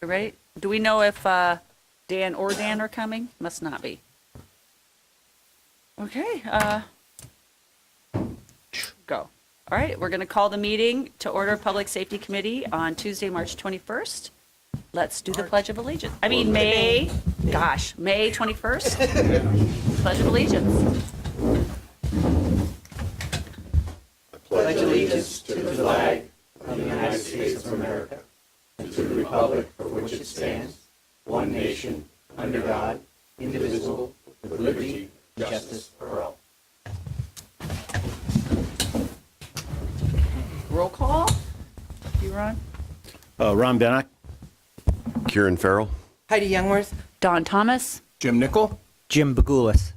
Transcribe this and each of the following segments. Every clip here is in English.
You ready? Do we know if Dan or Dan are coming? Must not be. Okay, go. All right, we're going to call the meeting to order Public Safety Committee on Tuesday, March 21st. Let's do the Pledge of Allegiance. I mean, May 21st. Pledge of Allegiance. Pledge allegiance to the flag of the United States of America, and to the republic for which it stands, one nation, under God, indivisible, with liberty and justice for all. Roll call. You, Ron? Ron Bennett. Kieran Farrell. Heidi Youngworth. Don Thomas. Jim Nickel. Jim Bagoulas.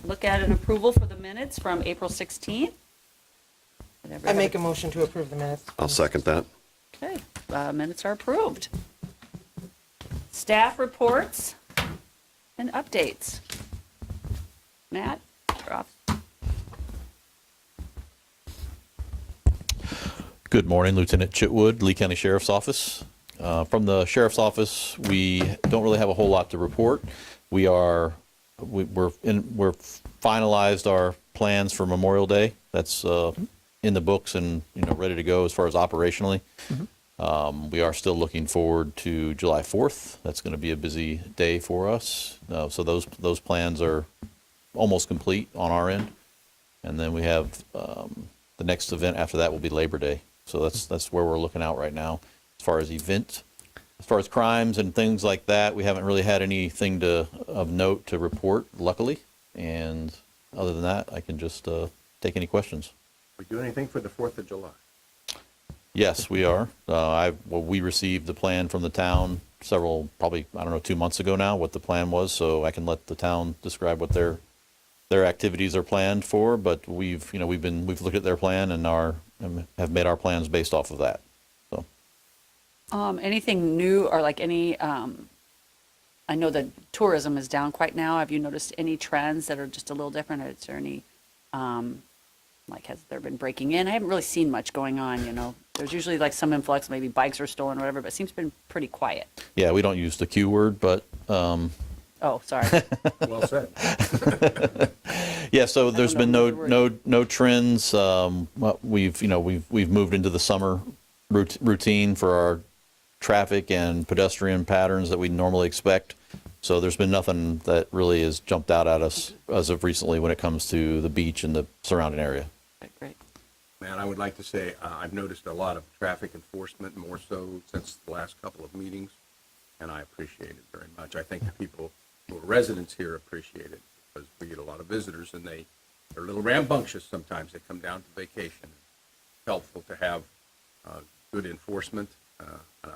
Look at an approval for the minutes from April 16th. I make a motion to approve the minutes. I'll second that. Okay, minutes are approved. Staff reports and updates. Matt, you're off. Good morning, Lieutenant Chitwood, Lee County Sheriff's Office. From the Sheriff's Office, we don't really have a whole lot to report. We're finalized our plans for Memorial Day. That's in the books and ready to go as far as operationally. We are still looking forward to July 4th. That's going to be a busy day for us. So those plans are almost complete on our end. And then we have the next event after that will be Labor Day. So that's where we're looking out right now. As far as events, as far as crimes and things like that, we haven't really had anything of note to report, luckily. And other than that, I can just take any questions. We do anything for the 4th of July? Yes, we are. We received the plan from the town probably 2 months ago now, what the plan was, so I can let the town describe what their activities are planned for. But we've looked at their plan and have made our plans based off of that. So, Anything new or like any? I know that tourism is down quite now. Have you noticed any trends that are just a little different? Or is there any? Has there been breaking in? I haven't really seen much going on, There's usually like some influx, maybe bikes are stolen or whatever, but it seems to have been pretty quiet. yeah, we don't use the Q word, but Oh, sorry. Well said. yeah. So there's been know what the no trends. We've moved into the summer routine for our traffic and pedestrian patterns that we normally expect. So there's been nothing that really has jumped out at us as of recently when it comes to the beach and the surrounding area. Okay, great. Man, I would like to say I've noticed a lot of traffic enforcement, more so since the last couple of meetings, and I appreciate it very much. I think the people who are residents here appreciate it because we get a lot of visitors and they're a little rambunctious sometimes. They come down to vacation. It's helpful to have good enforcement.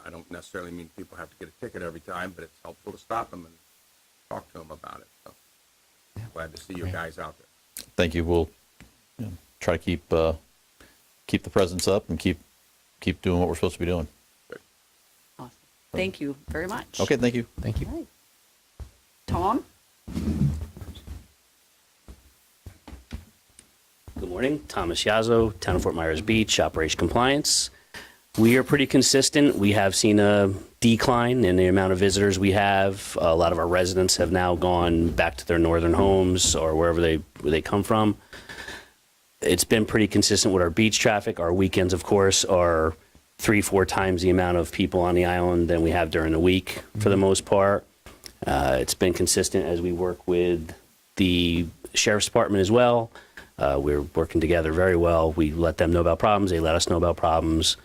I don't necessarily mean people have to get a ticket every time, but it's helpful to stop them and talk to them about it. So glad to see you guys out there. Thank you. We'll try to keep the presence up and keep doing what we're supposed to be doing. Awesome. Thank you very much. Okay, thank you. Thank you. All right. Tom? Good morning, Thomas Yazzo, Town of Fort Myers Beach, Operation Compliance. We are pretty consistent. We have seen a decline in the amount of visitors we have. A lot of our residents have now gone back to their northern homes or wherever they come from. It's been pretty consistent with our beach traffic. Our weekends, of course, are 3-4 times the amount of people on the island than we have during the week for the most part. It's been consistent as we work with the Sheriff's Department as well. We're working together very well. We let them know about problems. They let us know about problems.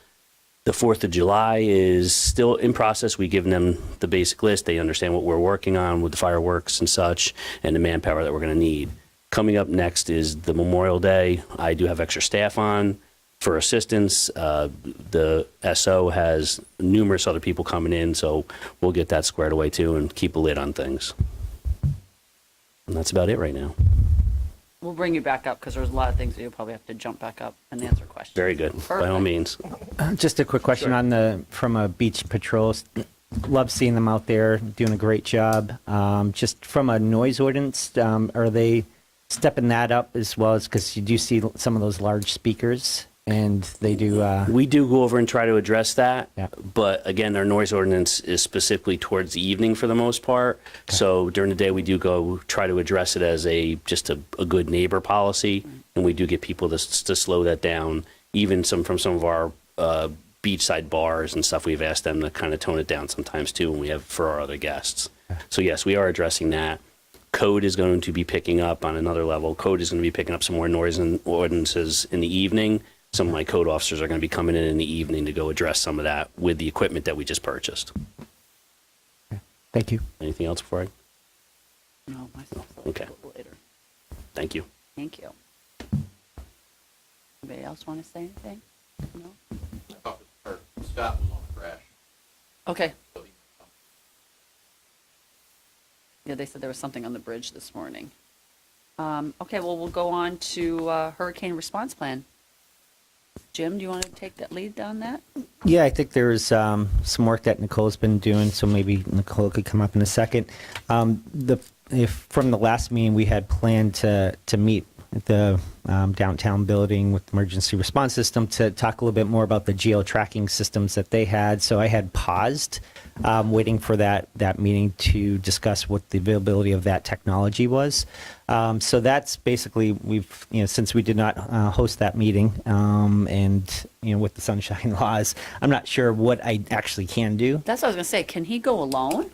The 4th of July is still in process. We've given them the basic list. They understand what we're working on with the fireworks and such and the manpower that we're going to need. Coming up next is the Memorial Day. I do have extra staff on for assistance. The SO has numerous other people coming in, so we'll get that squared away too and keep a lid on things. And that's about it right now. We'll bring you back up because there's a lot of things that you'll probably have to jump back up and answer questions. Very good, by all Perfect. means. Just a quick question from a beach patrol. Love seeing them out there doing a great job. Just from a noise ordinance, are they stepping that up as well as because you do see some of those large speakers And they do, We do go over and try to address that, Yeah. but again, our noise ordinance is specifically towards the evening for the most part. So during the day, we do go try to address it as just a good neighbor policy, and we do get people to slow that down. Even from some of our beachside bars and stuff, we've asked them to kind of tone it down sometimes too, when we have for our other guests. So yes, we are addressing that. Code is going to be picking up on another level. Code is going to be picking up some more noise and ordinances in the evening. Some of my code officers are going to be coming in the evening to go address some of that with the equipment that we just purchased. thank you. Anything else before I? No, myself. Okay. Later. Thank you. Thank you. Anybody else want to say anything? No? Scott was on a crash. Okay. Yeah, they said there was something on the bridge this morning. Okay, well, we'll go on to hurricane response plan. Jim, do you want to take that lead on that? Yeah, I think there's some work that Nicole's been doing, so maybe Nicole could come up in a second. If from the last meeting, we had planned to meet at the downtown building with the emergency response system to talk a little bit more about the geo-tracking systems that they had. So I had paused, waiting for that meeting to discuss what the availability of that technology was. So that's basically, since we did not host that meeting, and with the sunshine laws, I'm not sure what I actually can do. That's what I was going to say. Can he go alone?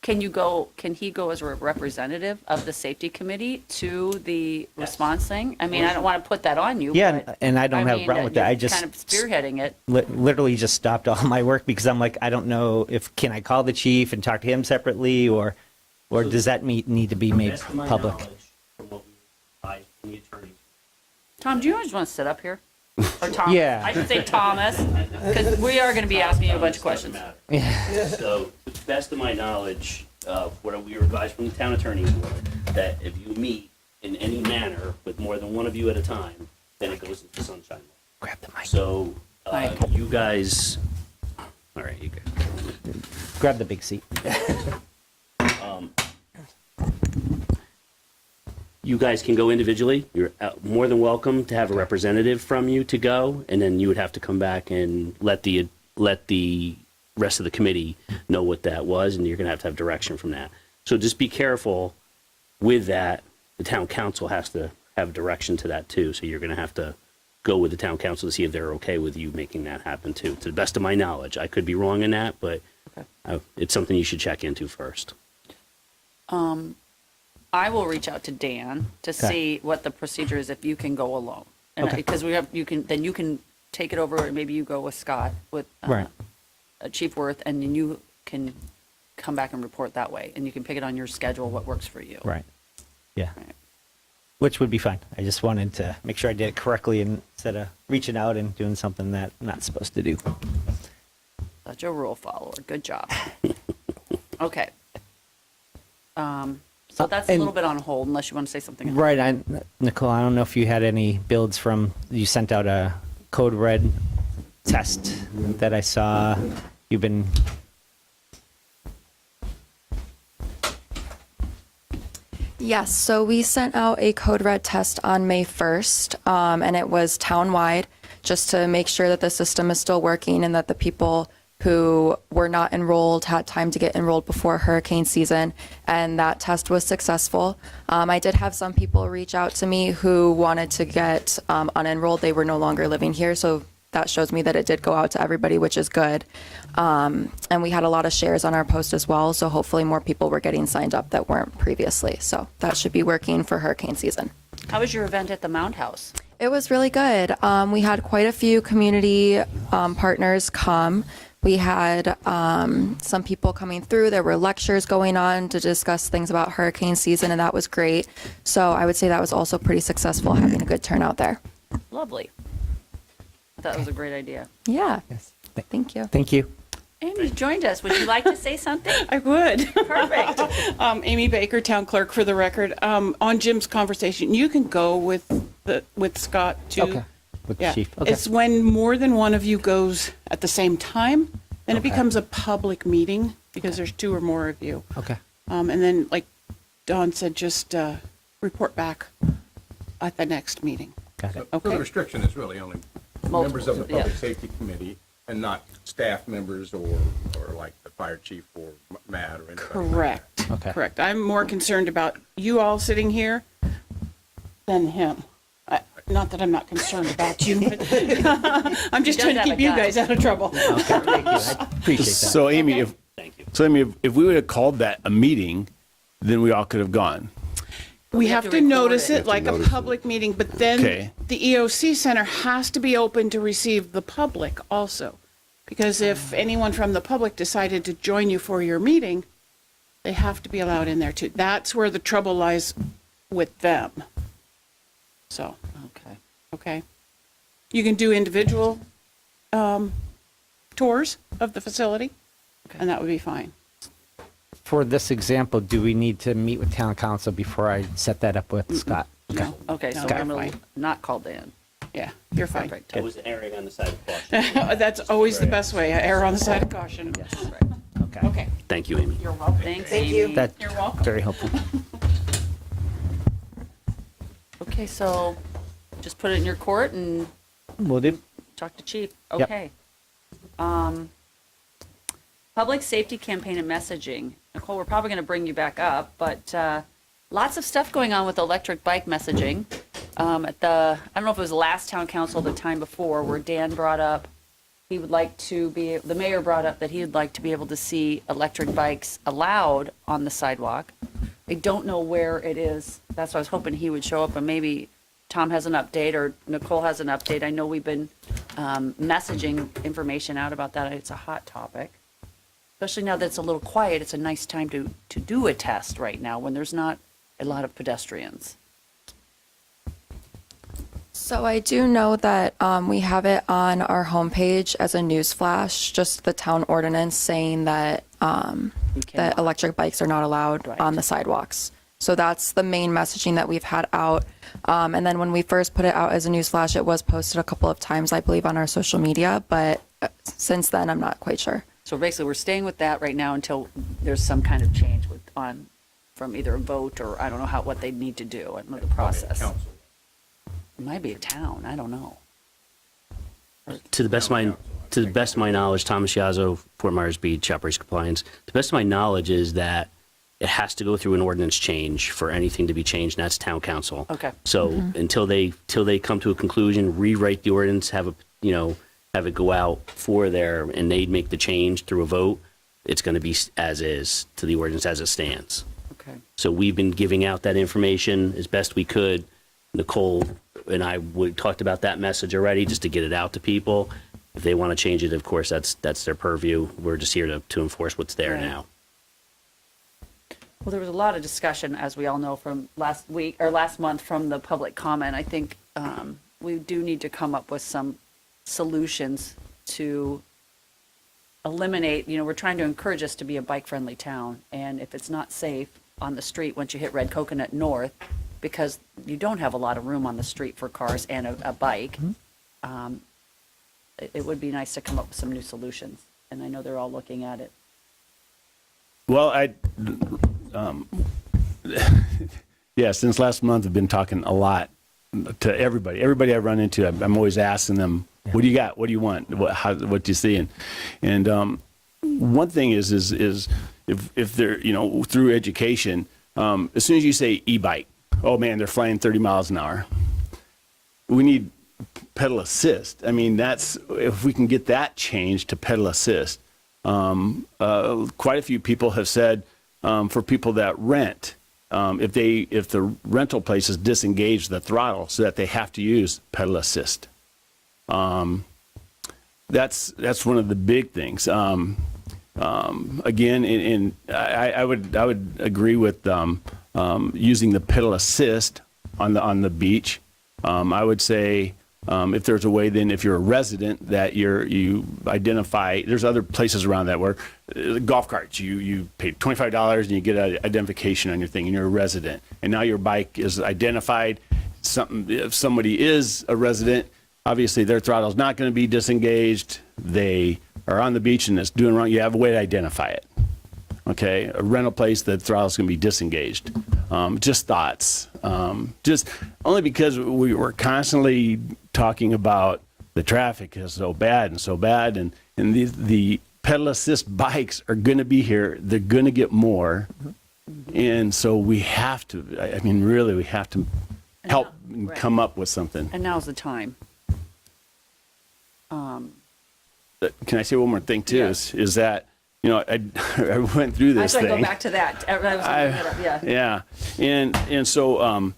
Can he go as a representative of the safety committee to the response thing? I mean, I don't want to put that on you. Yeah, but, and I don't have a problem with that. you're I just kind of spearheading it. literally just stopped all my work because I'm like, I don't know can I call the chief and talk to him separately, or does that need to be made public? Tom, do you just want to sit up here? Or Thomas? Yeah. I should say Thomas, because we are going to be asking you a bunch of questions. So, to the best of my knowledge, what we were advised from the town attorney's board, that if you meet in any manner with more than one of you at a time, then it goes into sunshine law. Grab the mic. So, Mike. you guys, all right, you go. Grab the big seat. You guys can go individually. You're more than welcome to have a representative from you to go, and then you would have to come back and let the rest of the committee know what that was, and you're going to have direction from that. So just be careful with that. The town council has to have direction to that too, so you're going to have to go with the town council to see if they're okay with you making that happen too. To the best of my knowledge, I could be wrong in that, but it's something you should check into first. I will reach out to Dan to see what the procedure is if you can go alone. And Okay. because you can take it over, or maybe you go with Scott, with Right. Chief Worth, and then you can come back and report that way, and you can pick it on your schedule, what works for you. Right. Yeah. Right. Which would be fine. I just wanted to make sure I did it correctly instead of reaching out and doing something that I'm not supposed to do. Such a rule follower. Good job. Okay. So that's a and- little bit on hold, unless you want to say something else. Right. Nicole, I don't know if you had any builds you sent out a code red test that I saw. You've been. Yes, so we sent out a code red test on May 1st, and it was townwide, just to make sure that the system is still working and that the people who were not enrolled had time to get enrolled before hurricane season, and that test was successful. I did have some people reach out to me who wanted to get unenrolled. They were no longer living here, so that shows me that it did go out to everybody, which is good. And we had a lot of shares on our post as well, so hopefully more people were getting signed up that weren't previously. So that should be working for hurricane season. How was your event at the Mound House? It was really good. We had quite a few community partners come. We had some people coming through. There were lectures going on to discuss things about hurricane season, and that was great. So I would say that was also pretty successful, having a good turnout there. Lovely. I thought it was a great idea. Yeah. Yes. Thank you. Thank you. Amy joined us. Would you like to say something? I would. Perfect. Amy Baker, town clerk, for the record. On Jim's conversation, you can go with Scott too. Okay. With the Yeah. chief. Okay. It's when more than one of you goes at the same time, then it Okay. becomes a public meeting because there's two or more of you. Okay. And then, like Dawn said, just report back at the next meeting. Got So it. so the Okay. restriction is really only members of the Public Safety Committee and not staff members or like the fire chief or Matt or anybody. Correct. Okay. Correct. I'm more concerned about you all sitting here than him. Not that I'm not concerned about you, but I'm just He does trying to have keep a you gut. guys out of trouble. Okay, thank you. I appreciate that. So Amy, Thank you. if we would have called that a meeting, then we all could have gone. We have have to to record notice it. it like a notice it. public meeting, but then Okay. the EOC Center has to be open to receive the public also. Because if anyone from the public decided to join you for your meeting, they have to be allowed in there too. That's where the trouble lies with them. So, Okay. okay. You can do individual tours of the facility, and that would be fine. For this example, do we need to meet with town council before I set that up with Scott? No. Okay, so No, I'm you're gonna fine. not call Dan. Yeah, you're fine. Perfect. I was erring on the side of caution. That's always the best way, err on the side of caution. Okay. Okay. Thank you, Amy. You're welcome. Thanks, Thank Amy. you. That's You're welcome. very helpful. Okay, so just put it in your court and Will do. talk to chief. Yep. Okay. Public safety campaign and messaging. Nicole, we're probably going to bring you back up, but lots of stuff going on with electric bike messaging. At the, I don't know if it was the last town council, or the time before, where Dan brought up he would like to be, the mayor brought up that he would like to be able to see electric bikes allowed on the sidewalk. I don't know where it is. That's why I was hoping he would show up, and maybe Tom has an update or Nicole has an update. I know we've been messaging information out about that. It's a hot topic. Especially now that it's a little quiet, it's a nice time to do a test right now when there's not a lot of pedestrians. So I do know that we have it on our homepage as a news flash, just the town ordinance saying that that electric bikes are not allowed Right. on the sidewalks. So that's the main messaging that we've had out. And then when we first put it out as a news flash, it was posted a couple of times, I believe, on our social media. But since then, I'm not quite sure. So basically, we're staying with that right now until there's some kind of change from either a vote or I don't know what they need to do. I don't know the process. Council. It might be a town. I don't know. To the best of my knowledge, Thomas Yazzo, Fort Myers Beach, Operation Compliance. To the best of my knowledge is that it has to go through an ordinance change for anything to be changed, and that's town council. Okay. So until they come to a conclusion, rewrite the ordinance, have it go out for there, and they make the change through a vote, it's going to be as is to the ordinance as it stands. Okay. So we've been giving out that information as best we could. Nicole and I talked about that message already, just to get it out to people. If they want to change it, of course, that's their purview. We're just here to enforce what's there Right. now. Well, there was a lot of discussion, as we all know, from last month from the public comment. I think we do need to come up with some solutions to eliminate, we're trying to encourage us to be a bike-friendly town. And if it's not safe on the street once you hit Red Coconut North, because you don't have a lot of room on the street for cars and a bike, it would be nice to come up with some new solutions. And I know they're all looking at it. Well, since last month, I've been talking a lot to everybody. Everybody I run into, I'm always asking them, "What do you got? What do you want? What do you see?" And one thing is if they're through education, as soon as you say e-bike, oh man, they're flying 30 miles an hour. We need pedal assist. I mean, if we can get that changed to pedal assist. Quite a few people have said for people that rent, if the rental place is disengaged the throttle so that they have to use pedal assist. That's one of the big things. Again, I would agree with using the pedal assist on the beach. I would say. If there's a way, then if you're a resident, that you identify. There's other places around that where golf carts. You pay $25 and you get an identification on your thing, and you're a resident. And now your bike is identified. If somebody is a resident, obviously their throttle's not going to be disengaged. They are on the beach and it's doing wrong. You have a way to identify it. Okay, a rental place, the throttle's going to be disengaged. Just thoughts. Just only because we were constantly talking about the traffic is so bad and so bad, and the pedal assist bikes are going to be here. They're going to get more, and so we have to. I mean, really, we have to help and Right. come up with something. And now's the time. Can I say one more thing too? Yeah. Is that I I went through I this should thing. go back to that. I was gonna bring that up, yeah. Yeah, and so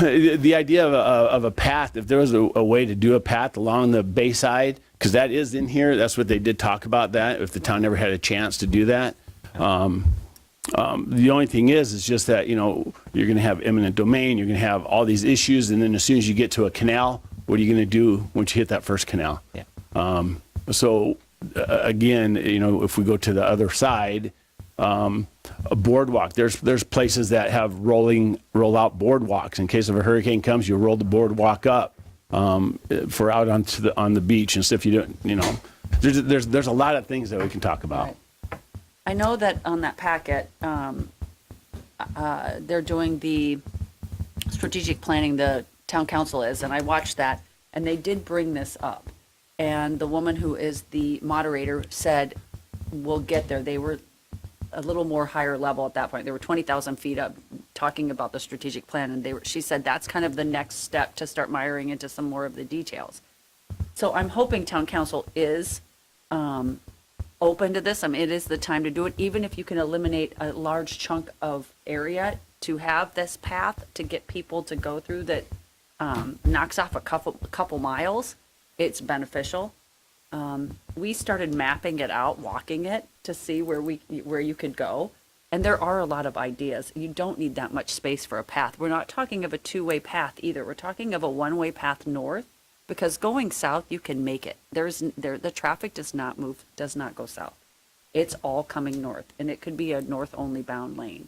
the idea of a path, if there was a way to do a path along the Bayside, because that is in here, that's what they did talk about that, if the town never had a chance to do that. The only thing is just that, you're going to have eminent domain, you're going to have all these issues, and then as soon as you get to a canal, what are you going to do once you hit that first canal? Yeah. So again, if we go to the other side, a boardwalk. There's places that have roll out boardwalks. In case of a hurricane comes, you roll the boardwalk up for out on the beach and stuff. You don't, there's a lot of things that we can talk about. Right. I know that on that packet, they're doing the strategic planning, the town council is, and I watched that, and they did bring this up. And the woman who is the moderator said, we'll get there. They were a little more higher level at that point. They were 20,000 feet up talking about the strategic plan, and she said that's kind of the next step to start miring into some more of the details. So I'm hoping town council is open to this. I mean, it is the time to do it, even if you can eliminate a large chunk of area to have this path to get people to go through that knocks off a couple miles. It's beneficial. We started mapping it out, walking it to see where you could go. And there are a lot of ideas. You don't need that much space for a path. We're not talking of a two-way path either. We're talking of a one-way path north, because going south, you can make it. The traffic does not go south. It's all coming north, and it could be a north-only bound lane.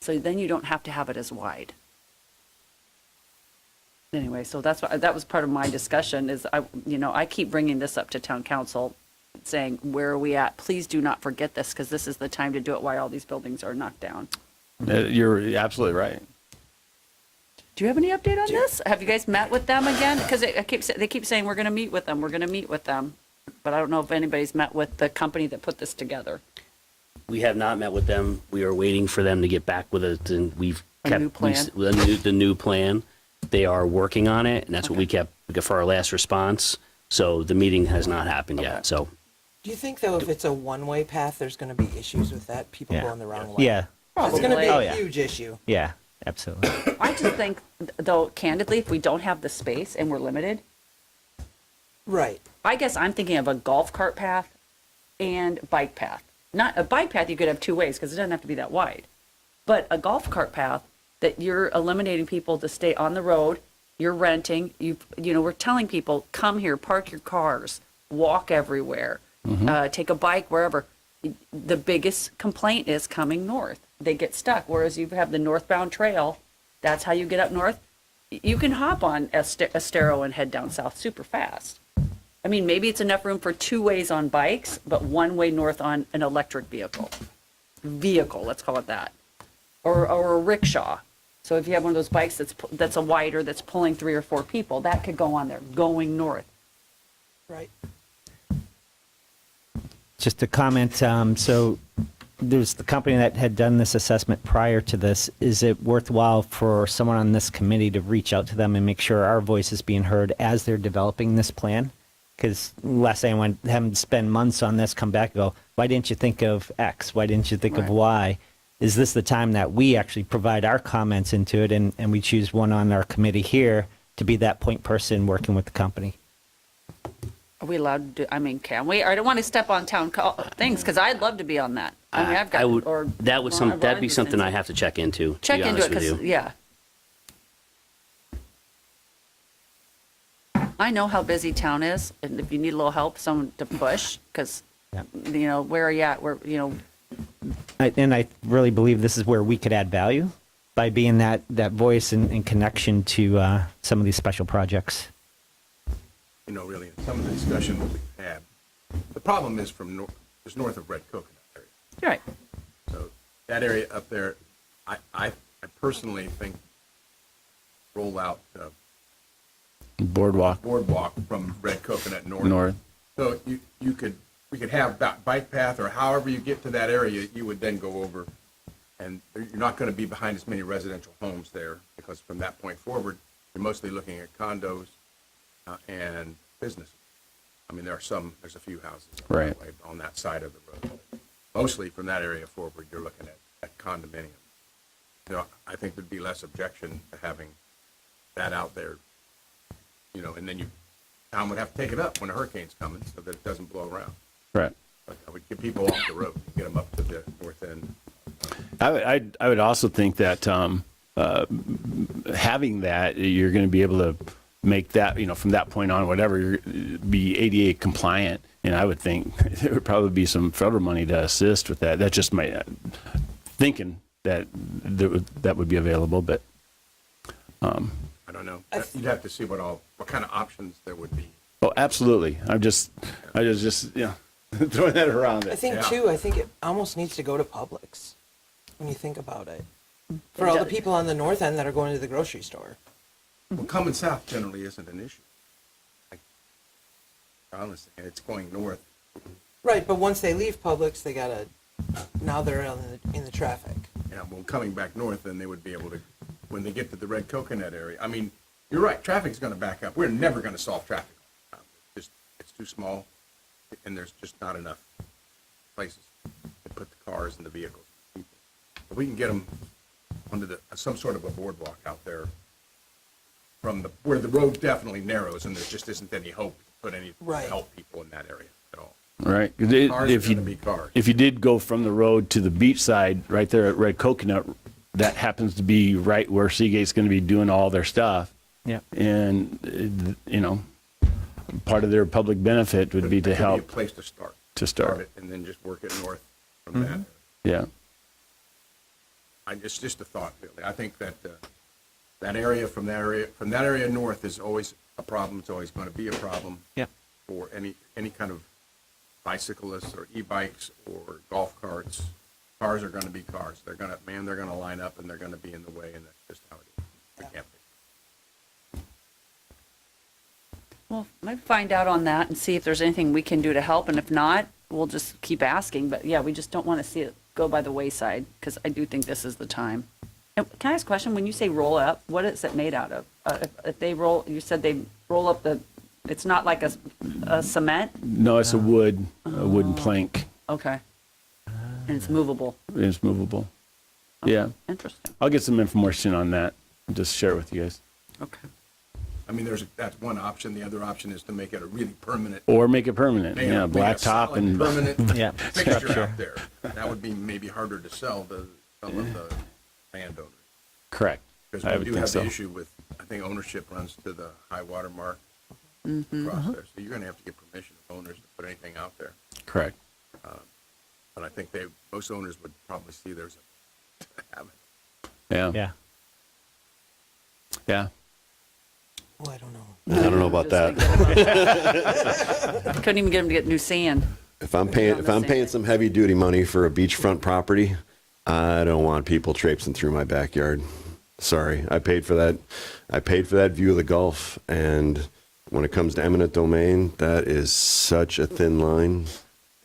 So then you don't have to have it as wide. Anyway, so that was part of my discussion is I keep bringing this up to town council saying, where are we at? Please do not forget this, because this is the time to do it while all these buildings are knocked down. You're absolutely right. Do you have any update on this? Have you guys met with them again? Because they keep saying, we're going to meet with them. We're going to meet with them. But I don't know if anybody's met with the company that put this together. We have not met with them. We are waiting for them to get back with us, and we've kept new plan? the new plan. They are working on it, and that's what we kept for our last response. So the meeting has not happened yet. So Do you think, though, if it's a one-way path, there's going to be issues with that? People Yeah. going the wrong way? Yeah. That's going to be Oh, a yeah. huge issue. Yeah. Absolutely. I just think, though, candidly, if we don't have the space and we're limited, Right. I guess I'm thinking of a golf cart path and bike path. Not a bike path you could have two ways because it doesn't have to be that wide. But a golf cart path that you're eliminating people to stay on the road, you're renting, we're telling people, come here, park your cars, walk everywhere, take a bike wherever. The biggest complaint is coming north. They get stuck. Whereas you have the northbound trail, that's how you get up north. You can hop on Estero and head down south super fast. I mean, maybe it's enough room for two ways on bikes, but one way north on an electric vehicle, let's call it that, or a rickshaw. So if you have one of those bikes that's a wider, that's pulling 3 or 4 people, that could go on there going north. Right. Just a comment. So there's the company that had done this assessment prior to this. Is it worthwhile for someone on this committee to reach out to them and make sure our voice is being heard as they're developing this plan? Because last thing I want them to spend months on this, come back and go, why didn't you think of X? Why didn't you think of Y? Is this the time that we actually provide our comments into it and we choose one on our committee here to be that point person working with the company? Are we allowed to do, can we? I don't want to step on town things because I'd love to be on that. I mean, I've got, that'd be something I have to check into. check to be into it honest with because, you. yeah. I know how busy town is, and if you need a little help, someone to push, because, where are you at? And I really believe this is where we could add value by being that voice and connection to some of these special projects. Really, in some of the discussion that we've had, the problem is just north of Red Coconut area. Right. So that area up there, I personally think roll out Boardwalk boardwalk from Red Coconut north. So we could have that bike path, or however you get to that area, you would then go over, and you're not going to be behind as many residential homes there, because from that point forward, you're mostly looking at condos and businesses. I mean, there's a few houses Right. on that side of the road. Mostly from that area forward, you're looking at condominiums. You know, I think there'd be less objection to having that out there, you know, and then town would have to take it up when a hurricane's coming so that it doesn't blow around. Right. But I would get people off the road, get them up to the north end. I would also think that having that, you're going to be able to make that, you know, from that point on, whatever, be ADA compliant. And I would think there would probably be some federal money to assist with that. That's just my thinking that that would be available, but I don't know. You'd have to see what kind of options there would be. oh, absolutely. I was just you know throwing that around. I think Yeah. too, I think it almost needs to go to Publix when you think about it. For all the people on the north end that are going to the grocery store. Well, coming south generally isn't an issue. Honestly, it's going north. Right, but once they leave Publix, now they're in the traffic. Yeah, well, coming back north, then they would be able to, when they get to the Red Coconut area. I mean, you're right, traffic's going to back up. We're never going to solve traffic. It's too small, and there's just not enough places to put the cars and the vehicles. If we can get them onto some sort of a boardwalk out there from where the road definitely narrows, and there just isn't any hope to put any Right. help people in that area at all. Right. Cars If are going to be cars. if you did go from the road to the beach side, right there at Red Coconut, that happens to be right where Seagate's going to be doing all their stuff. Yeah. And, you know, part of their public benefit would be to That could help be a place to start. to start. it, and then just work it north from that. Yeah. It's just a thought, really. I think that that area from that area north is always a problem. It's always going to be a problem. Yeah. For any kind of bicyclists or e-bikes or golf carts. Cars are going to be cars. They're going to line up and they're going to be in the way, and that's just how it is. It can't be. Well, maybe find out on that and see if there's anything we can do to help, and if not, we'll just keep asking. But yeah, we just don't want to see it go by the wayside, because I do think this is the time. And can I ask a question? When you say roll up, what is it made out of? If they roll, you said they roll up it's not like a cement? No, it's a wooden plank. Okay. And it's movable. It's movable. Yeah. Interesting. I'll get some information on that and just share it with you guys. Okay. I mean, that's one option. The other option is to make it a really permanent. Or make it permanent. make Yeah, a blacktop solid, and permanent Yeah, fixture structure. out there. That would be maybe harder to sell to some of the landowners. correct. Because I we would do think have so. the issue with, I think ownership runs to the high water mark Mm-hmm. across there. So you're going to have to get permission of owners to put anything out there. Correct. But I think most owners would probably see there's a have it. Yeah. Yeah. Yeah. Oh, I don't know. I don't know about that. Couldn't even get them to get new sand. If I'm paying some heavy duty money for a beachfront property, I don't want people traipsing through my backyard. Sorry, I paid for that. I paid for that view of the Gulf, and when it comes to eminent domain, that is such a thin line.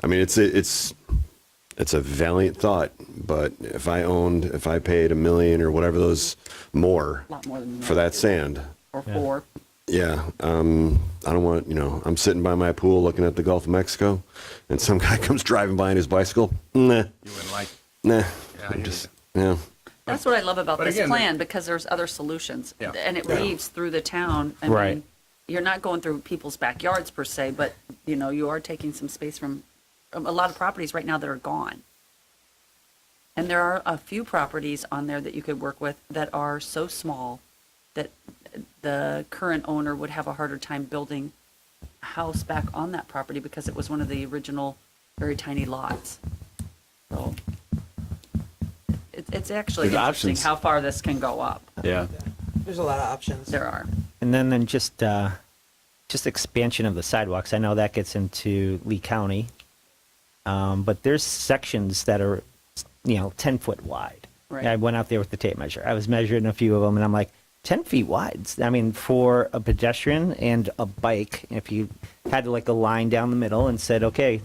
I mean, it's a valiant thought, but if I paid $1 million or whatever those more A lot more than for that sand, Or 4. yeah, I don't want, I'm sitting by my pool looking at the Gulf of Mexico, and some guy comes driving by on his bicycle. Nah, You wouldn't like, nah. yeah, I hear Just, you. yeah. That's what I love about But this again, plan, because there's other solutions. Yeah. And it weaves through the town. I Right. mean, you're not going through people's backyards per se, but, you are taking some space from a lot of properties right now that are gone. And there are a few properties on there that you could work with that are so small that the current owner would have a harder time building a house back on that property, because it was one of the original very tiny lots. So it's actually There's interesting options. how far this can go up. Yeah. There's a lot of options. There are. And then just expansion of the sidewalks. I know that gets into Lee County, but there's sections that are 10 foot wide. Right. I went out there with the tape measure. I was measuring a few of them, and I'm like, 10 feet wide. I mean, for a pedestrian and a bike, if you had like a line down the middle and said, okay,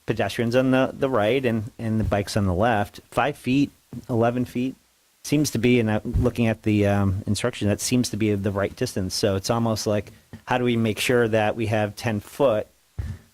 pedestrians on the right and the bikes on the left, 5 feet, 11 feet seems to be, and looking at the instruction, that seems to be the right distance. So it's almost like, how do we make sure that we have 10 foot,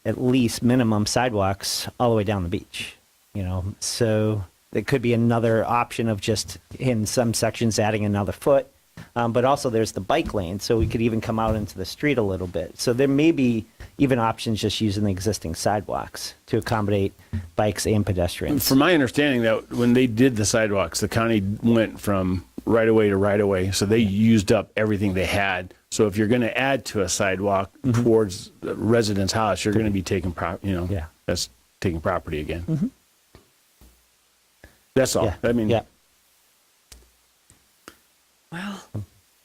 at least minimum sidewalks all the way down the beach? You know, so it could be another option of just in some sections adding another foot. But also there's the bike lane, so we could even come out into the street a little bit. So there may be even options just using the existing sidewalks to accommodate bikes and pedestrians. From my understanding, that when they did the sidewalks, the county went from right away to right away, so they used up everything they had. So if you're going to add to a sidewalk towards the resident's house, you're going to be taking Yeah. that's taking property again. That's all. Yeah. I mean, yeah. Well,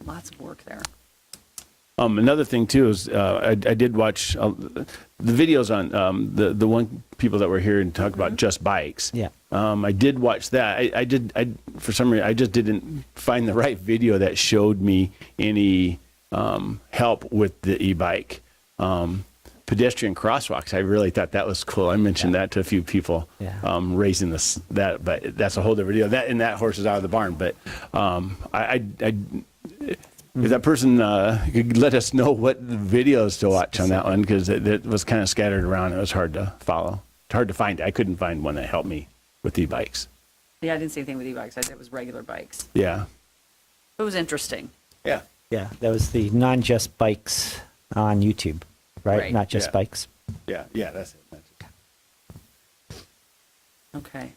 lots of work there. Another thing too is I did watch the videos on the one people that were here and talk about just bikes. Yeah. I did watch that. I for some reason I just didn't find the right video that showed me any help with the e-bike. Pedestrian crosswalks. I really thought that was cool. I mentioned that to a few people, Yeah. raising that, but that's a whole different video. That and that horse is out of the barn. But if that person could let us know what videos to watch on that one, because it was kind of scattered around. It was hard to follow. It's hard to find. I couldn't find one that helped me with e-bikes. Yeah, I didn't see anything with e-bikes. I said it was regular bikes. Yeah. It was interesting. Yeah. Yeah, that was the non-just bikes on YouTube, right? Right. Not just Yeah. bikes. Yeah. Yeah. That's it. That's it. Okay.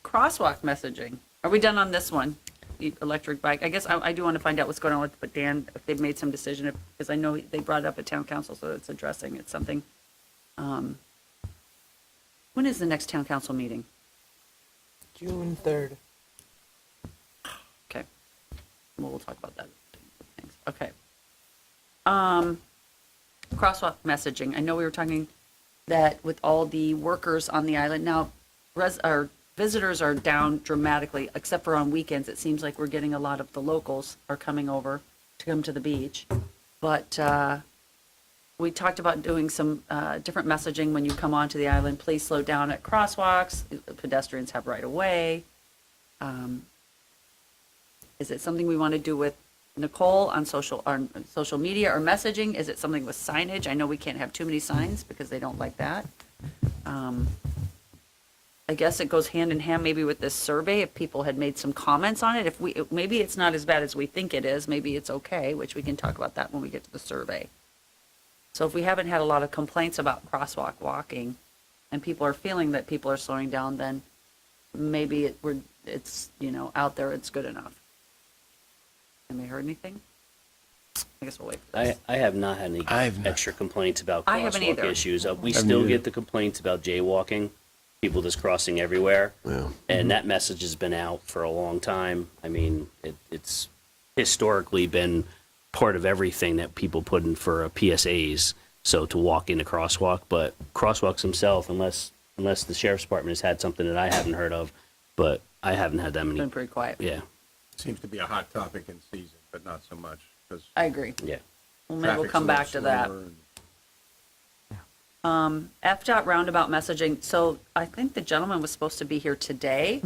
Crosswalk messaging. Are we done on this one? The electric bike. I guess I do want to find out what's going on with Dan, if they've made some decision, because I know they brought it up at town council, so it's addressing. It's something. When is the next town council meeting? June 3rd. Okay. Well, we'll talk about that. Thanks. Okay. Crosswalk messaging. I know we were talking that with all the workers on the island now, our visitors are down dramatically, except for on weekends. It seems like we're getting a lot of the locals are coming over to come to the beach. But we talked about doing some different messaging when you come onto the island. Please slow down at crosswalks. Pedestrians have right of way. Is it something we want to do with Nicole on social media or messaging? Is it something with signage? I know we can't have too many signs because they don't like that. I guess it goes hand in hand maybe with this survey. If people had made some comments on it, maybe it's not as bad as we think it is. Maybe it's okay, which we can talk about that when we get to the survey. So if we haven't had a lot of complaints about crosswalk walking, and people are feeling that people are slowing down, then maybe it's out there. It's good enough. Anybody heard anything? I guess we'll wait for this. I have not had any I've extra complaints about I haven't crosswalk either. issues. We Haven't still either. get the complaints about jaywalking, people just crossing everywhere. Yeah. And that message has been out for a long time. I mean, it's historically been part of everything that people put in for PSAs. So to walk in a crosswalk, but crosswalks themselves, unless the sheriff's department has had something that I haven't heard of, but I haven't had that It's many. been pretty quiet. Yeah, Seems to be a hot topic in season, but not so much because I agree. yeah. Well, maybe we'll come back to that. FDOT roundabout messaging. So I think the gentleman was supposed to be here today.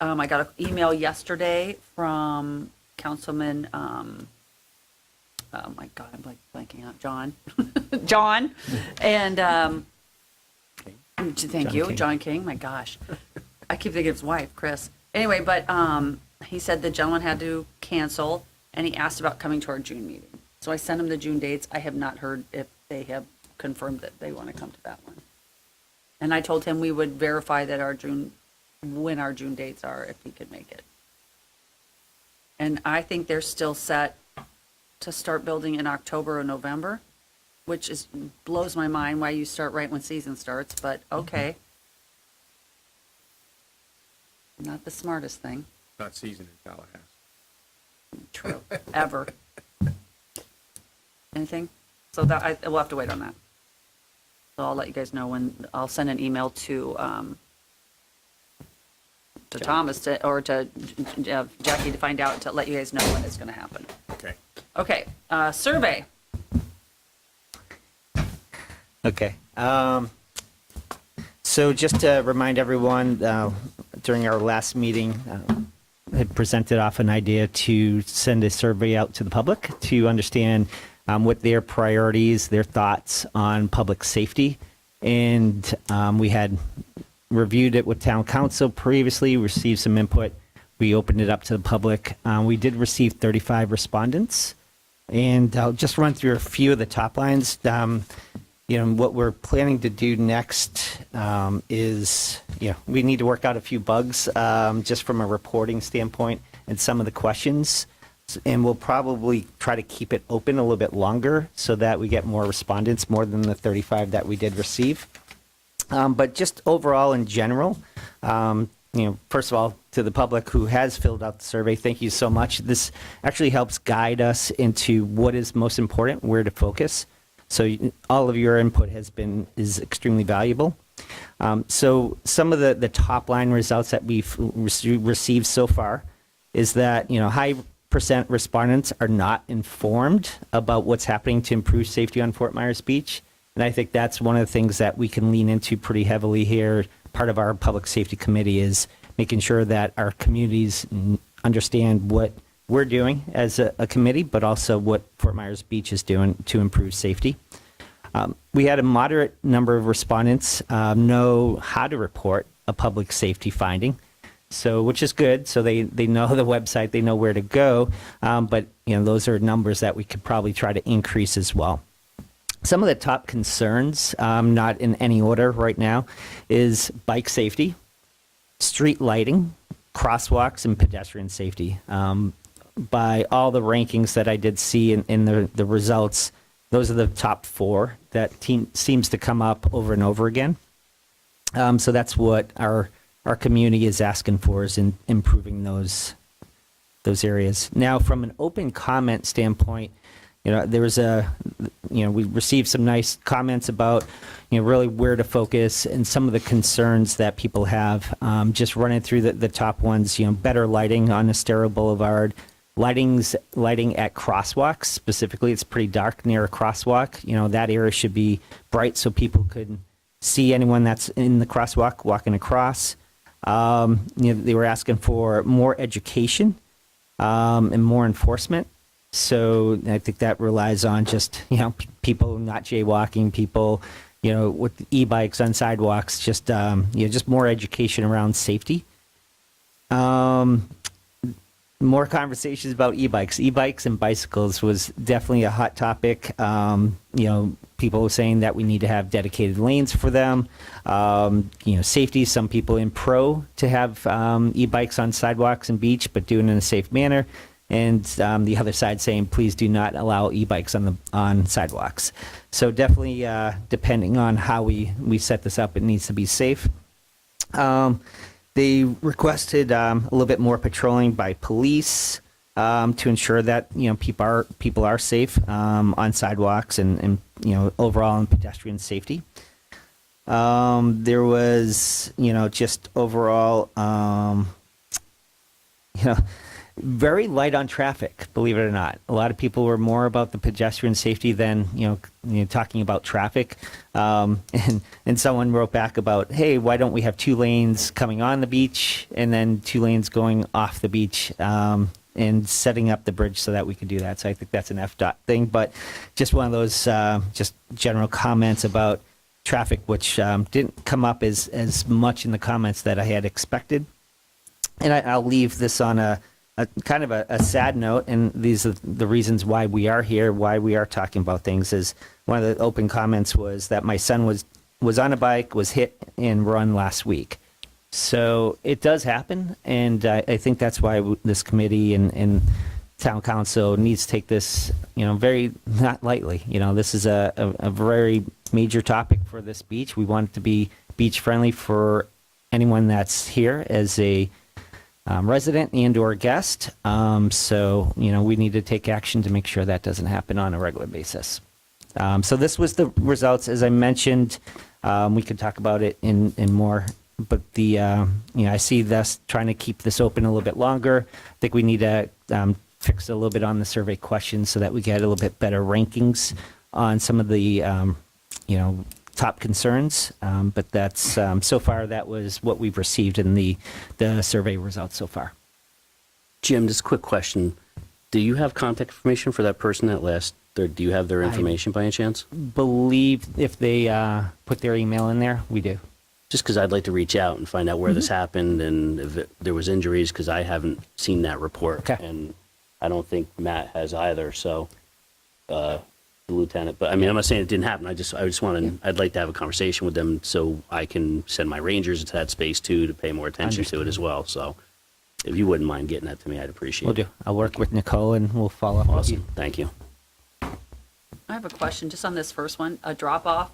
I got an email yesterday from Councilman, oh my God, I'm blanking out, John. John. And thank you, King. John King. My gosh. I keep thinking of his wife, Chris. Anyway, but he said the gentleman had to cancel, and he asked about coming to our June meeting. So I sent him the June dates. I have not heard if they have confirmed that they want to come to that one. And I told him we would verify that when our June dates are, if he could make it. And I think they're still set to start building in October or November, which blows my mind why you start right when season starts, but okay. Not the smartest thing. Not season in Tallahassee. True. Ever. Anything? So that we'll have to wait on that. So I'll let you guys know when I'll send an email to Thomas or to Jackie to find out, to let you guys know when it's going to happen. Okay. Okay, survey. Okay. So just to remind everyone, during our last meeting, had presented off an idea to send a survey out to the public to understand what their priorities, their thoughts on public safety. And we had reviewed it with town council previously, received some input. We opened it up to the public. We did receive 35 respondents. And I'll just run through a few of the top lines. What we're planning to do next is, we need to work out a few bugs just from a reporting standpoint and some of the questions. And we'll probably try to keep it open a little bit longer so that we get more respondents, more than the 35 that we did receive. But just overall in general, first of all, to the public who has filled out the survey, thank you so much. This actually helps guide us into what is most important, where to focus. So all of your input is extremely valuable. So some of the top line results that we've received so far is that, high percent respondents are not informed about what's happening to improve safety on Fort Myers Beach. And I think that's one of the things that we can lean into pretty heavily here. Part of our public safety committee is making sure that our communities understand what we're doing as a committee, but also what Fort Myers Beach is doing to improve safety. We had a moderate number of respondents know how to report a public safety finding, which is good. So they know the website, they know where to go, but those are numbers that we could probably try to increase as well. Some of the top concerns, not in any order right now, is bike safety, street lighting, crosswalks, and pedestrian safety. By all the rankings that I did see in the results, those are the top 4 that seems to come up over and over again. So that's what our community is asking for, is in improving those areas. Now, from an open comment standpoint, there was we received some nice comments about, really where to focus and some of the concerns that people have. Just running through the top ones, better lighting on Estero Boulevard, lighting at crosswalks. Specifically, it's pretty dark near a crosswalk. That area should be bright so people could see anyone that's in the crosswalk walking across. They were asking for more education and more enforcement. So I think that relies on just, people not jaywalking, people, with e-bikes on sidewalks, just more education around safety. More conversations about e-bikes. E-bikes and bicycles was definitely a hot topic. People were saying that we need to have dedicated lanes for them. Safety, some people in pro to have e-bikes on sidewalks and beach, but do it in a safe manner. And the other side saying, please do not allow e-bikes on sidewalks. So definitely, depending on how we set this up, it needs to be safe. They requested a little bit more patrolling by police to ensure that people are safe on sidewalks and overall in pedestrian safety. There was just overall very light on traffic, believe it or not. A lot of people were more about the pedestrian safety than, talking about traffic. And someone wrote back about, hey, why don't we have 2 lanes coming on the beach and then 2 lanes going off the beach, and setting up the bridge so that we could do that. So I think that's an FDOT thing, but just one of those just general comments about traffic, which didn't come up as much in the comments that I had expected. And I'll leave this on a kind of a sad note, and these are the reasons why we are here, why we are talking about things. Is one of the open comments was that my son was on a bike, was hit and run last week. So it does happen, and I think that's why this committee and town council needs to take this, very not lightly. This is a very major topic for this beach. We want it to be beach friendly for anyone that's here as a resident and or guest. So, we need to take action to make sure that doesn't happen on a regular basis. So this was the results. As I mentioned, we could talk about it in more but I see us trying to keep this open a little bit longer. I think we need to fix a little bit on the survey questions so that we get a little bit better rankings on some of the, top concerns. But that's, so far, that was what we've received in the survey results so far. Jim, just a quick question. Do you have contact information for that person that last, or do you have their information by any chance? Believe if they put their email in there, we do. Just because I'd like to reach out and find out where this happened and if there was injuries, because I haven't seen that report. Okay. And I don't think Matt has either, so, the lieutenant. But I mean, I'm not saying it didn't happen. I just want to, I'd like to have a conversation with them so I can send my rangers into that space too to pay more attention to it as well. So if you wouldn't mind getting that to me, I'd appreciate We'll it. do. I'll work with Nicole and we'll follow up with you. Awesome. Thank you. I have a question just on this first one, a drop off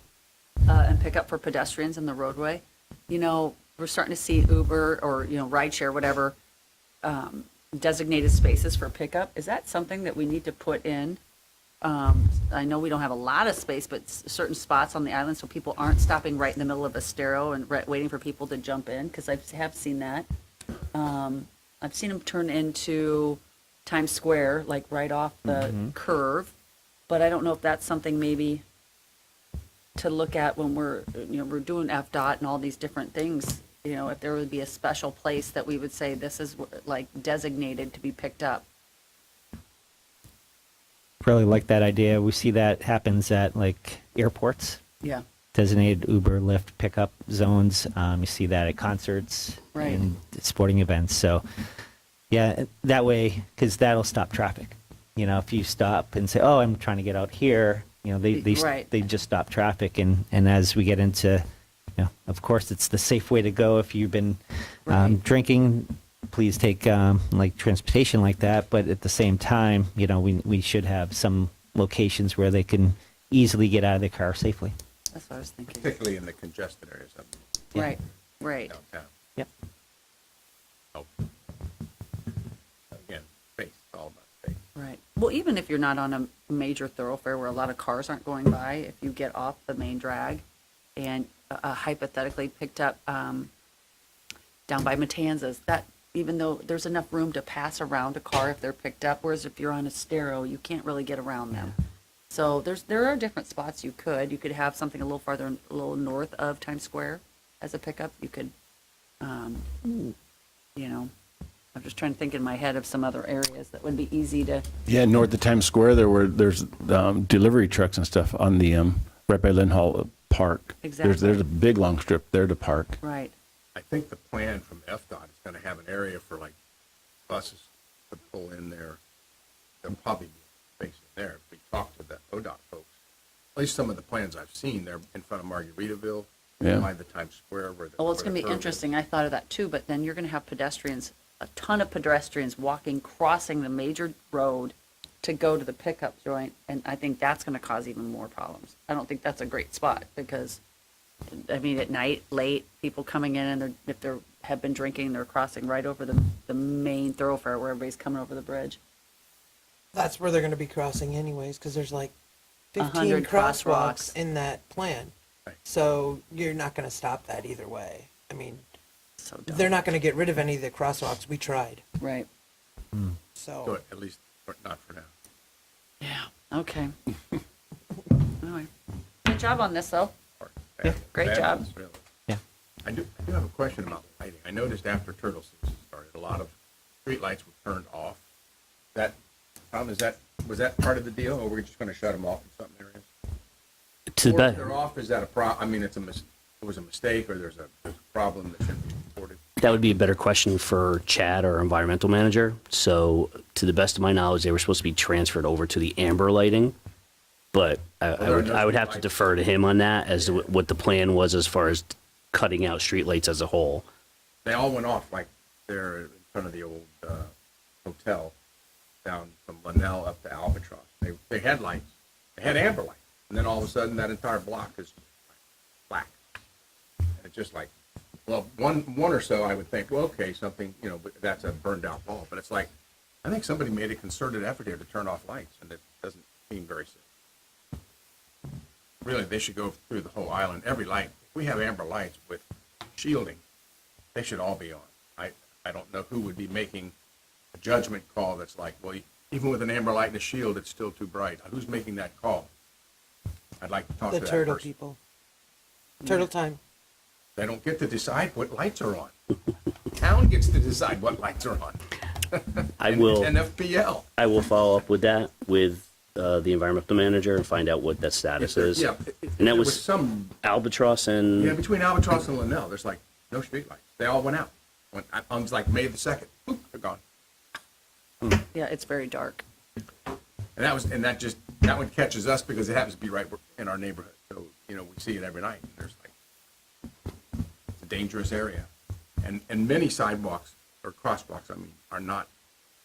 and pickup for pedestrians in the roadway. We're starting to see Uber or, rideshare, whatever, designated spaces for pickup. Is that something that we need to put in? I know we don't have a lot of space, but certain spots on the island so people aren't stopping right in the middle of Estero and waiting for people to jump in, because I have seen that. I've seen them turn into Times Square, like right off the curve, but I don't know if that's something maybe to look at when we're doing FDOT and all these different things. If there would be a special place that we would say this is like designated to be picked up. Really like that idea. We see that happens at like airports, Yeah. designated Uber, Lyft pickup zones. You see that at concerts Right. and sporting events. So, yeah, that way, because that'll stop traffic. If you stop and say, "Oh, I'm trying to get out here," Right. they just stop traffic. And as we get into, of course, it's the safe way to go if you've been Right. drinking. Please take like transportation like that, but at the same time, we should have some locations where they can easily get out of their car safely. That's what I was thinking. Particularly in the congested areas of Right, right. downtown. Yep. So, again, space, it's all about space. Right. Well, even if you're not on a major thoroughfare where a lot of cars aren't going by, if you get off the main drag and hypothetically picked up down by Matanzas, that even though there's enough room to pass around a car if they're picked up, whereas if you're on Estero, you can't really get around them. So there are different spots you could have something a little farther, a little north of Times Square as a pickup. You could, I'm just trying to think in my head of some other areas that would be easy to. Yeah, north of Times Square, there's delivery trucks and stuff on the right by Lynn Hall Park. Exactly. There's a big long strip there to park. Right. I think the plan from FDOT is going to have an area for like buses to pull in there. There'll probably be space in there. If we talk to the ODOT folks, at least some of the plans I've seen, they're in front of Margaritaville, Yeah. by the Times Square where the. Well, it's where going the to be curve is. interesting. I thought of that too, but then you're going to have pedestrians, a ton of pedestrians crossing the major road to go to the pickup joint, and I think that's going to cause even more problems. I don't think that's a great spot because, at night, late, people coming in and if they have been drinking, they're crossing right over the main thoroughfare where everybody's coming over the bridge. That's where they're going to be crossing anyways, because there's like 15 100 crosswalks crosswalks. in that plan. Right. So you're not going to stop that either way. So dumb. They're not going to get rid of any of the crosswalks. We tried. Right. So at least, not for now. Yeah. Okay. Anyway, good job on this though. Yeah, great job. Really. Yeah. I do have a question about lighting. I noticed after turtle season started, a lot of street lights were turned off. Tom, was that part of the deal, or were we just going to shut them off in some areas? To the Or if best. they're off, is that a it was a mistake, or there's a problem that shouldn't be reported? That would be a better question for Chad, our environmental manager. So, to the best of my knowledge, they were supposed to be transferred over to the amber lighting, but I would have to defer to him on that as to what the plan was as far as cutting out streetlights as a whole. They all went off like they're in front of the old hotel down from Linnell up to Albatross. They had lights. They had amber lights. And then all of a sudden, that entire block is black. And it's just like, well, one or so, I would think, well, okay, something, but that's a burned out bulb. But it's like, I think somebody made a concerted effort here to turn off lights, and it doesn't seem very safe. Really, they should go through the whole island, every light. If we have amber lights with shielding, they should all be on. I don't know who would be making a judgment call that's like, well, even with an amber light and a shield, it's still too bright. Who's making that call? I'd like to talk The to that turtle person. people. Turtle time. They don't get to decide what lights are on. Town gets to decide what lights are on. I will. And FPL. I will follow up with that with the environmental manager and find out what that status is. Yeah. And that there was some, Albatross and yeah, between Albatross and Linnell, there's like no streetlights. They all went out. On like May the 2nd, boop, they're gone. Yeah, it's very dark. And that one catches us because it happens to be right in our neighborhood. So, we see it every night. There's it's a dangerous area. And many sidewalks or crosswalks, are not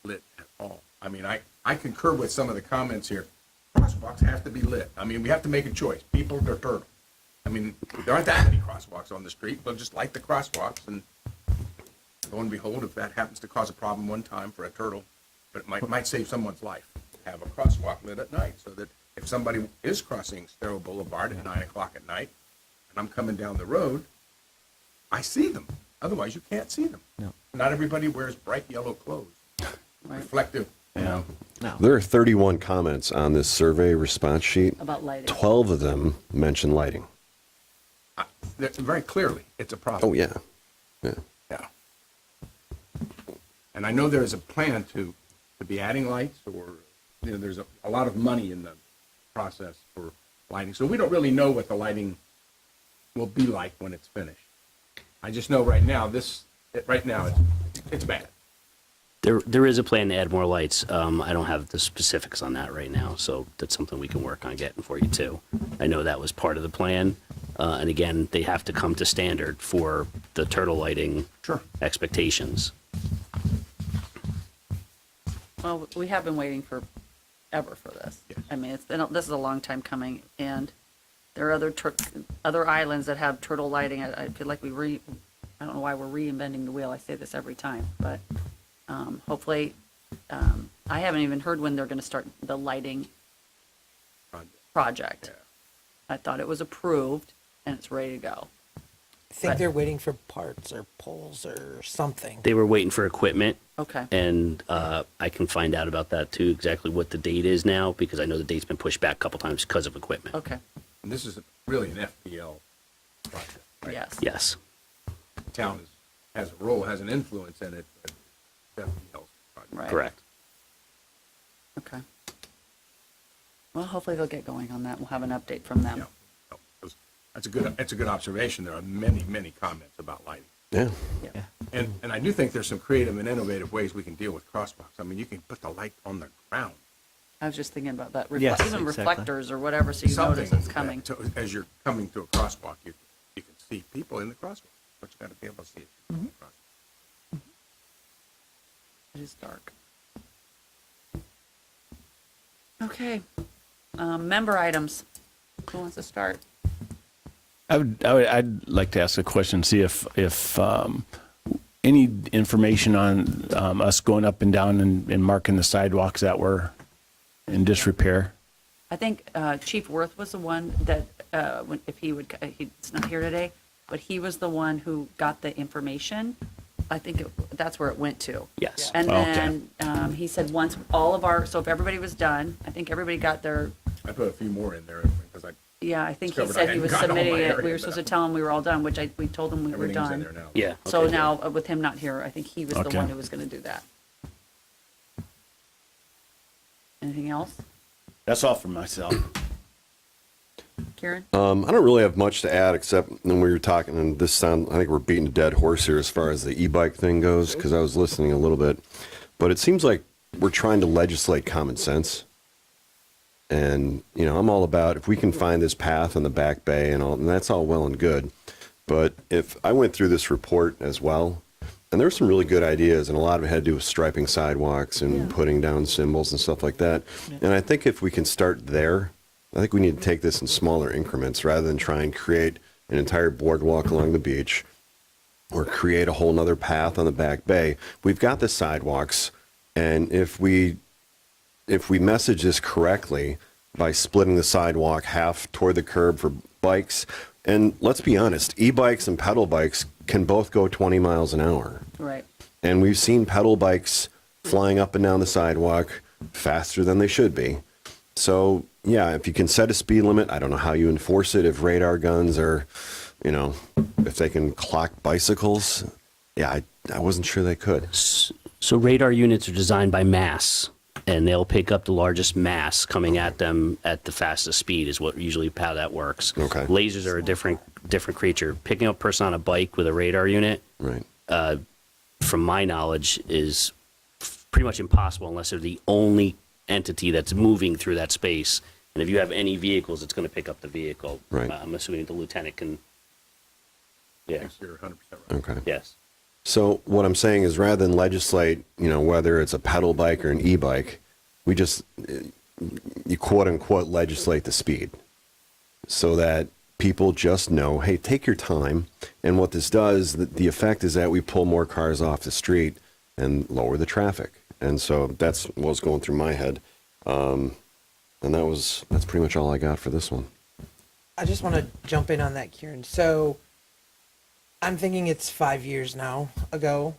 lit at all. I concur with some of the comments here. Crosswalks have to be lit. We have to make a choice. People are turtle. There aren't that many crosswalks on the street, but just light the crosswalks and lo and behold, if that happens to cause a problem one time for a turtle, but it might save someone's life, have a crosswalk lit at night so that if somebody is crossing Sparrow Boulevard at 9 o'clock at night and I'm coming down the road, I see them. Otherwise, you can't see them. No. Not everybody wears bright yellow clothes, Right. reflective. No. There are 31 comments on this survey response sheet. About lighting. 12 of them mention lighting. Very clearly, it's a problem. Oh, yeah. Yeah. Yeah. And I know there is a plan to be adding lights, or there's a lot of money in the process for lighting. So we don't really know what the lighting will be like when it's finished. I just know right now it's bad. there is a plan to add more lights. I don't have the specifics on that right now, so that's something we can work on getting for you too. I know that was part of the plan, and again, they have to come to standard for the turtle lighting Sure. expectations. Well, we have been waiting forever for this. Yes. This is a long time coming, and there are other islands that have turtle lighting. I feel like I don't know why we're reinventing the wheel. I say this every time, but hopefully, I haven't even heard when they're going to start the lighting project. Yeah. I thought it was approved and it's ready to go. I think Right. they're waiting for parts or poles or something. They were waiting for equipment, Okay. and I can find out about that too, exactly what the date is now, because I know the date's been pushed back a couple times because of equipment. Okay. And this is really an FPL project. Right? Yes. Yes. The town has a role, has an influence in it, but it's FPL's project. Right. Correct. Okay. Well, hopefully they'll get going on that. We'll have an update from them. Yeah. No, it's a good observation. There are many, many comments about lighting. Yeah. Yeah. And I do think there's some creative and innovative ways we can deal with crosswalks. You can put the light on the ground. I was just thinking about that. Yes, Even exactly. reflectors or whatever, so you notice it's coming. As you're coming to a crosswalk, you can see people in the crosswalk, but you got to be able to see it. Mm-hmm. It is dark. Okay. Member items. Who wants to start? I'd like to ask a question, see if any information on us going up and down and marking the sidewalks that were in disrepair. I think Chief Worth was the one that, if he would, he's not here today, but he was the one who got the information. I think that's where it went to. Yes. And Okay. then he said once so if everybody was done, I think everybody got their, I put a few more in there because I I think he Discovered I said he hadn't was gotten all my submitting it. area, We were but supposed to tell him we were all done, which we told him we were everything's in there done. now. Yeah. So okay, now, good. with him not here, I think he was the Okay. one who was going to do that. Anything else? That's all for myself. Kieran? I don't really have much to add except when we were talking, and I think we're beating a dead horse here as far as the e-bike thing goes, because I was listening a little bit. But it seems like we're trying to legislate common sense. And, I'm all about if we can find this path on the back bay and that's all well and good. But if I went through this report as well, and there's some really good ideas, and a lot of it had to do with striping sidewalks and putting down symbols and stuff like that. And I think if we can start there, I think we need to take this in smaller increments rather than try and create an entire boardwalk along the beach or create a whole nother path on the back bay. We've got the sidewalks, and if we message this correctly by splitting the sidewalk half toward the curb for bikes And let's be honest, e-bikes and pedal bikes can both go 20 miles an hour. Right. And we've seen pedal bikes flying up and down the sidewalk faster than they should be. So, yeah, if you can set a speed limit, I don't know how you enforce it. If radar guns are, if they can clock bicycles, yeah, I wasn't sure they could. So radar units are designed by mass, and they'll pick up the largest mass coming at them at the fastest speed is what usually how that works. Okay. Lasers are a different creature. Picking up a person on a bike with a radar unit, Right. from my knowledge, is pretty much impossible unless they're the only entity that's moving through that space. And if you have any vehicles, it's going to pick up the vehicle. Right. I'm assuming the lieutenant can. Yeah. Yes, you're 100% right. Okay. Yes. So what I'm saying is rather than legislate, whether it's a pedal bike or an e-bike, we just, you quote unquote, legislate the speed so that people just know, hey, take your time. And what this does, the effect is that we pull more cars off the street and lower the traffic. And so that's what was going through my head. And that's pretty much all I got for this one. I just want to jump in on that, Kieran. So I'm thinking it's 5 years now ago.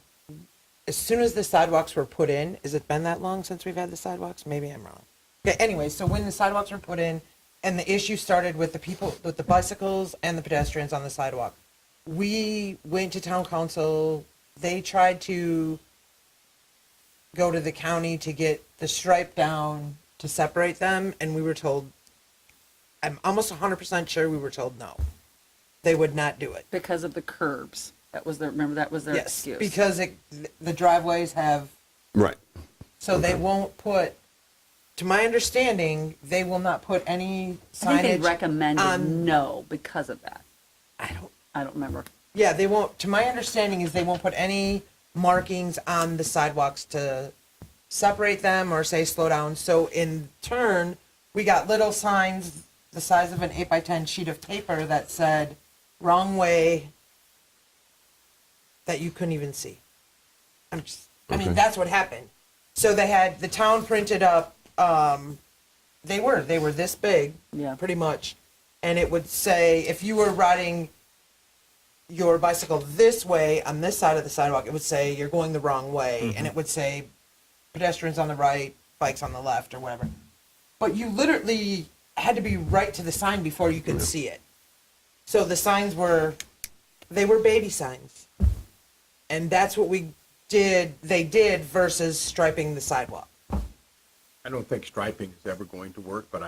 As soon as the sidewalks were put in, has it been that long since we've had the sidewalks? Maybe I'm wrong. Okay, anyway, so when the sidewalks were put in and the issue started with the people, with the bicycles and the pedestrians on the sidewalk, we went to town council. They tried to go to the county to get the stripe down to separate them, and we were told, I'm almost 100% sure we were told no. They would not do it. Because of the curbs. That was that was their Yes, excuse. because the driveways have, Right. so they won't put, to my understanding, they will not put any I think they signage recommended on, no because of that. I don't, I don't remember. yeah, they won't, to my understanding is they won't put any markings on the sidewalks to separate them or say slow down. So in turn, we got little signs the size of an 8x10 sheet of paper that said wrong way, that you couldn't even see. I mean, Okay. that's what happened. So they had the town printed up, they were this big, Yeah. pretty much. And it would say, if you were riding your bicycle this way on this side of the sidewalk, it would say you're going the wrong way. And it would say pedestrians on the right, bikes on the left, or whatever. But you literally had to be right to the sign before you could see it. So the signs were baby signs. And that's what they did versus striping the sidewalk. I don't think striping is ever going to work, but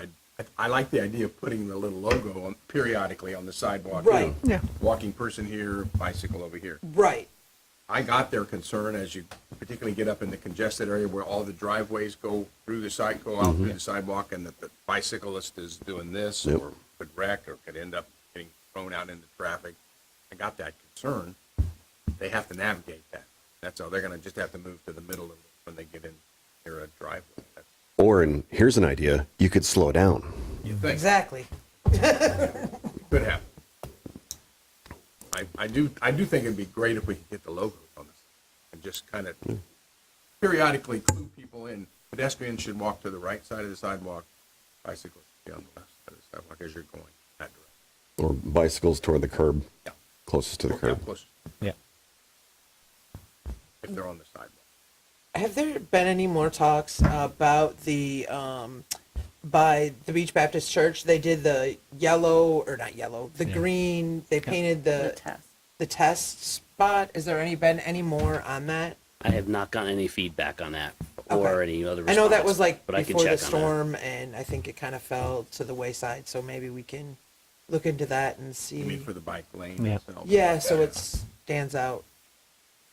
I like the idea of putting the little logo on periodically on the sidewalk. Right. Yeah. Walking person here, bicycle over here. Right. I got their concern as you particularly get up in the congested area where all the driveways go through go out through the sidewalk, and that the bicyclist is doing this Yep. or could wreck or could end up getting thrown out into traffic. I got that concern. They have to navigate that. That's all. They're going to just have to move to the middle of it when they get in near a driveway. That's Or, and here's an idea, you could slow down. you think. Exactly. Could happen. I do think it'd be great if we could get the logos on this and just kind of periodically clue people in. Pedestrians should walk to the right side of the sidewalk, bicyclists be on the left side of the sidewalk as you're going that direction. Or bicycles toward the curb, Yeah. closest to the Yeah, curb. close, Yeah. if they're on the sidewalk. Have there been any more talks about the by the Beach Baptist Church? They did the yellow, or not yellow, the green. They painted The test. the test spot. Is there been any more on that? I have not gotten any feedback on that or Okay. any other I response. know that was like but I can before the check on that. storm, and I think it kind of fell to the wayside. So maybe we can look into that and see. You mean for the bike lane Yeah. itself? Yeah, so it stands out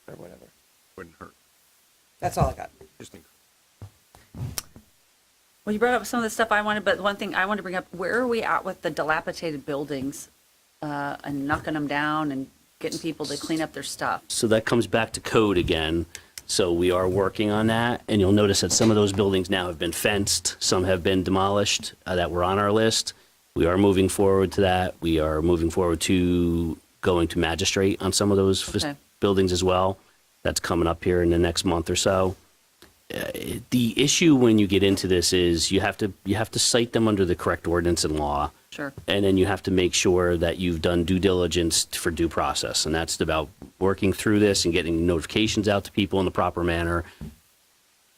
or whatever. Wouldn't hurt. That's all I got. Just in Well, you brought up some of the stuff I wanted, but one thing I wanted to bring up, where are we at with the dilapidated buildings and knocking them down and getting people to clean up their stuff? So that comes back to code again. So we are working on that, and you'll notice that some of those buildings now have been fenced, some have been demolished that were on our list. We are moving forward to that. We are moving forward to going to magistrate on some of those Okay. buildings as well. That's coming up here in the next month or so. The issue when you get into this is you have to cite them under the correct ordinance and law. Sure. And then you have to make sure that you've done due diligence for due process. And that's about working through this and getting notifications out to people in the proper manner.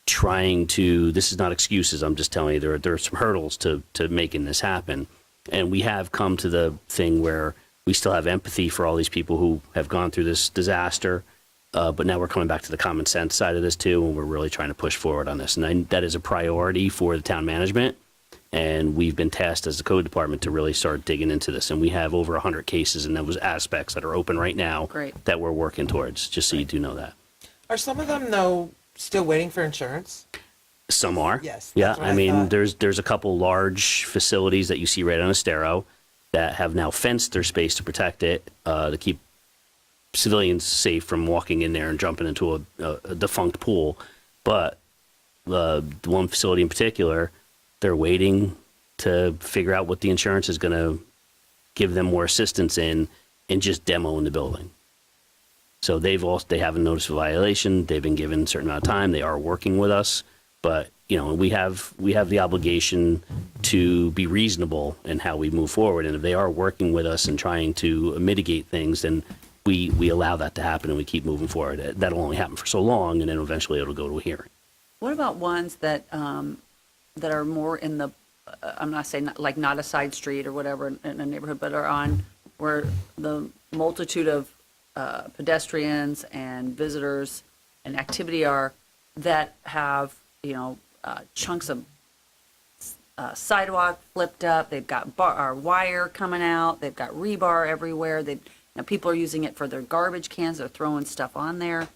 This is not excuses, I'm just telling you, there are some hurdles to making this happen. And we have come to the thing where we still have empathy for all these people who have gone through this disaster. But now we're coming back to the common sense side of this too, and we're really trying to push forward on this. And that is a priority for the town management. And we've been tasked as the code department to really start digging into this. And we have over 100 cases in those aspects that are open right now. Great. That we're working towards, just so you do know that. Are some of them, though, still waiting for insurance? Some are. Yes, Yeah, that's what I I mean, thought. there's a couple large facilities that you see right on Estero that have now fenced their space to protect it, to keep civilians safe from walking in there and jumping into a defunct pool. But the one facility in particular, they're waiting to figure out what the insurance is going to give them more assistance in and just demoing the building. So they have a notice of violation. They've been given a certain amount of time. They are working with us, but we have the obligation to be reasonable in how we move forward. And if they are working with us and trying to mitigate things, then we allow that to happen and we keep moving forward. That'll only happen for so long, and then eventually it'll go to a hearing. What about ones that are more in the, I'm not saying like not a side street or whatever in a neighborhood, but are on where the multitude of pedestrians and visitors and activity are that have, chunks of sidewalk flipped up, they've got wire coming out, they've got rebar everywhere, people are using it for their garbage cans, they're throwing stuff on there.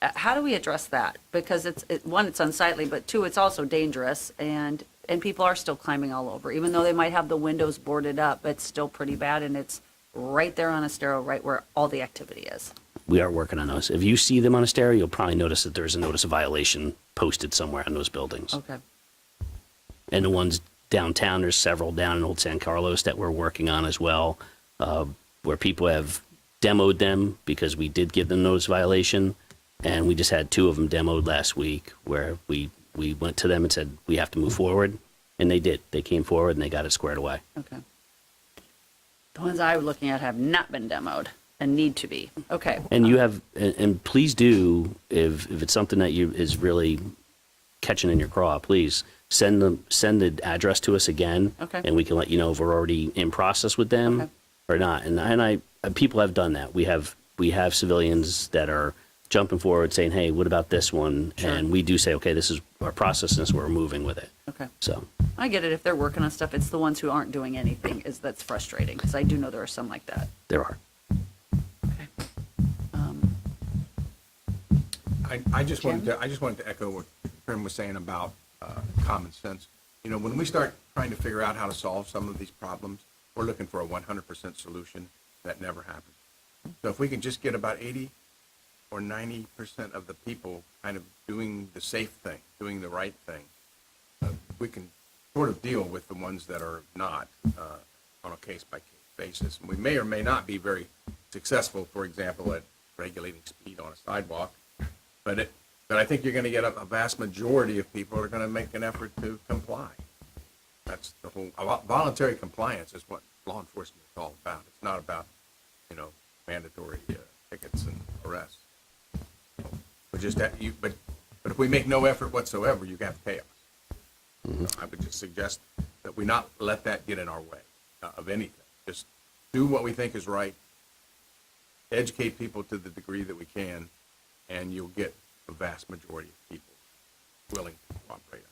How do we address that? Because one, it's unsightly, but two, it's also dangerous, and people are still climbing all over. Even though they might have the windows boarded up, it's still pretty bad, and it's right there on Estero, right where all the activity is. We are working on those. If you see them on a stereo, you'll probably notice that there's a notice of violation posted somewhere on those buildings. Okay. And the ones downtown, there's several down in Old San Carlos that we're working on as well, where people have demoed them because we did give them notice of violation. And we just had 2 of them demoed last week where we went to them and said, we have to move forward. And they did. They came forward and they got it squared away. Okay. The ones I was looking at have not been demoed and need to be. Okay. And you have, and please do, if it's something that is really catching in your craw, please send the address to us again. Okay. And we can let you know if we're already in process with them Okay. or not. And people have done that. We have civilians that are jumping forward saying, hey, what about this one? Sure. And we do say, okay, this is our process and this is where we're moving with it. Okay. So, I get it. If they're working on stuff, it's the ones who aren't doing anything that's frustrating, because I do know there are some like that. there are. I just wanted to echo what Prim was saying about common sense. When we start trying to figure out how to solve some of these problems, we're looking for a 100% solution. That never happens. So if we can just get about 80 or 90% of the people kind of doing the safe thing, doing the right thing, we can sort of deal with the ones that are not on a case-by-case basis. And we may or may not be very successful, for example, at regulating speed on a sidewalk, but I think you're going to get a vast majority of people are going to make an effort to comply. That's the whole voluntary compliance is what law enforcement is all about. It's not about mandatory tickets and arrests. But if we make no effort whatsoever, you have chaos. So I would just suggest that we not let that get in our way of anything. Just do what we think is right. Educate people to the degree that we can, and you'll get a vast majority of people willing to cooperate.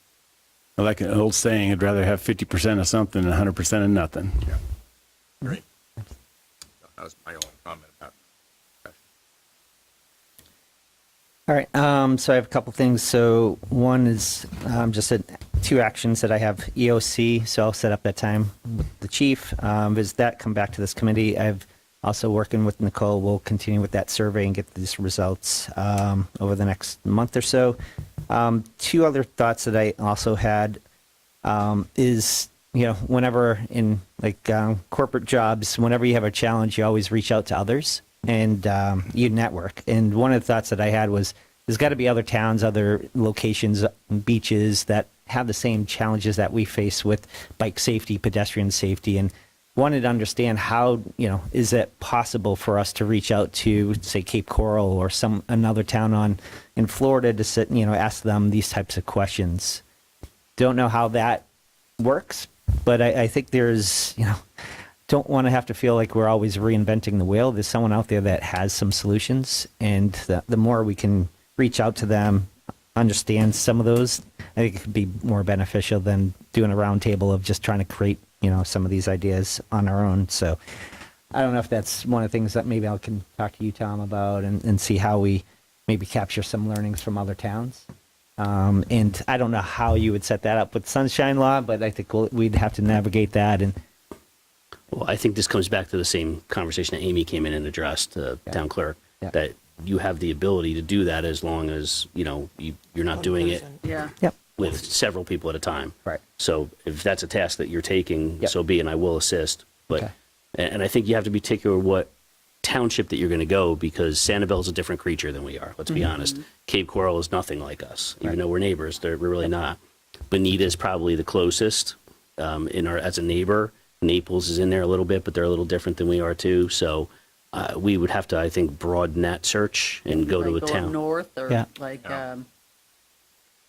I like an old saying, I'd rather have 50% of something than 100% of nothing. Yeah. Great. That was my only comment about that. All right. So I have a couple things. So one is just 2 actions that I have EOC. So I'll set up that time with the chief. Visit that, come back to this committee. I've also working with Nicole. We'll continue with that survey and get these results over the next month or so. 2 other thoughts that I also had is, whenever in corporate jobs, whenever you have a challenge, you always reach out to others and you network. And one of the thoughts that I had was there's got to be other towns, other locations, beaches that have the same challenges that we face with bike safety, pedestrian safety, and wanted to understand how, is it possible for us to reach out to, say, Cape Coral or another town in Florida to sit, ask them these types of questions. Don't know how that works, but I think there's, don't want to have to feel like we're always reinventing the wheel. There's someone out there that has some solutions, and the more we can reach out to them, understand some of those, I think it could be more beneficial than doing a roundtable of just trying to create, some of these ideas on our own. So I don't know if that's one of the things that maybe I can talk to you, Tom, about and see how we maybe capture some learnings from other towns. And I don't know how you would set that up with Sunshine Law, but I think we'd have to navigate that. And Well, I think this comes back to the same conversation that Amy came in and addressed, town clerk, Yeah. that you have the ability to do that as long as, you're not doing it Yeah. Yep. with several people at a time. Right. So if that's a task that you're taking, Yep. so be it, and I will assist. But, Okay. and I think you have to be particular what township that you're going to go, because Sanibel is a different creature than we are. Let's be honest. Cape Coral is nothing like us, even Right. though we're neighbors. We're really not. Bonita is probably the closest as a neighbor. Naples is in there a little bit, but they're a little different than we are too. So we would have to, I think, broaden that search and go to a Like town. north or Yeah.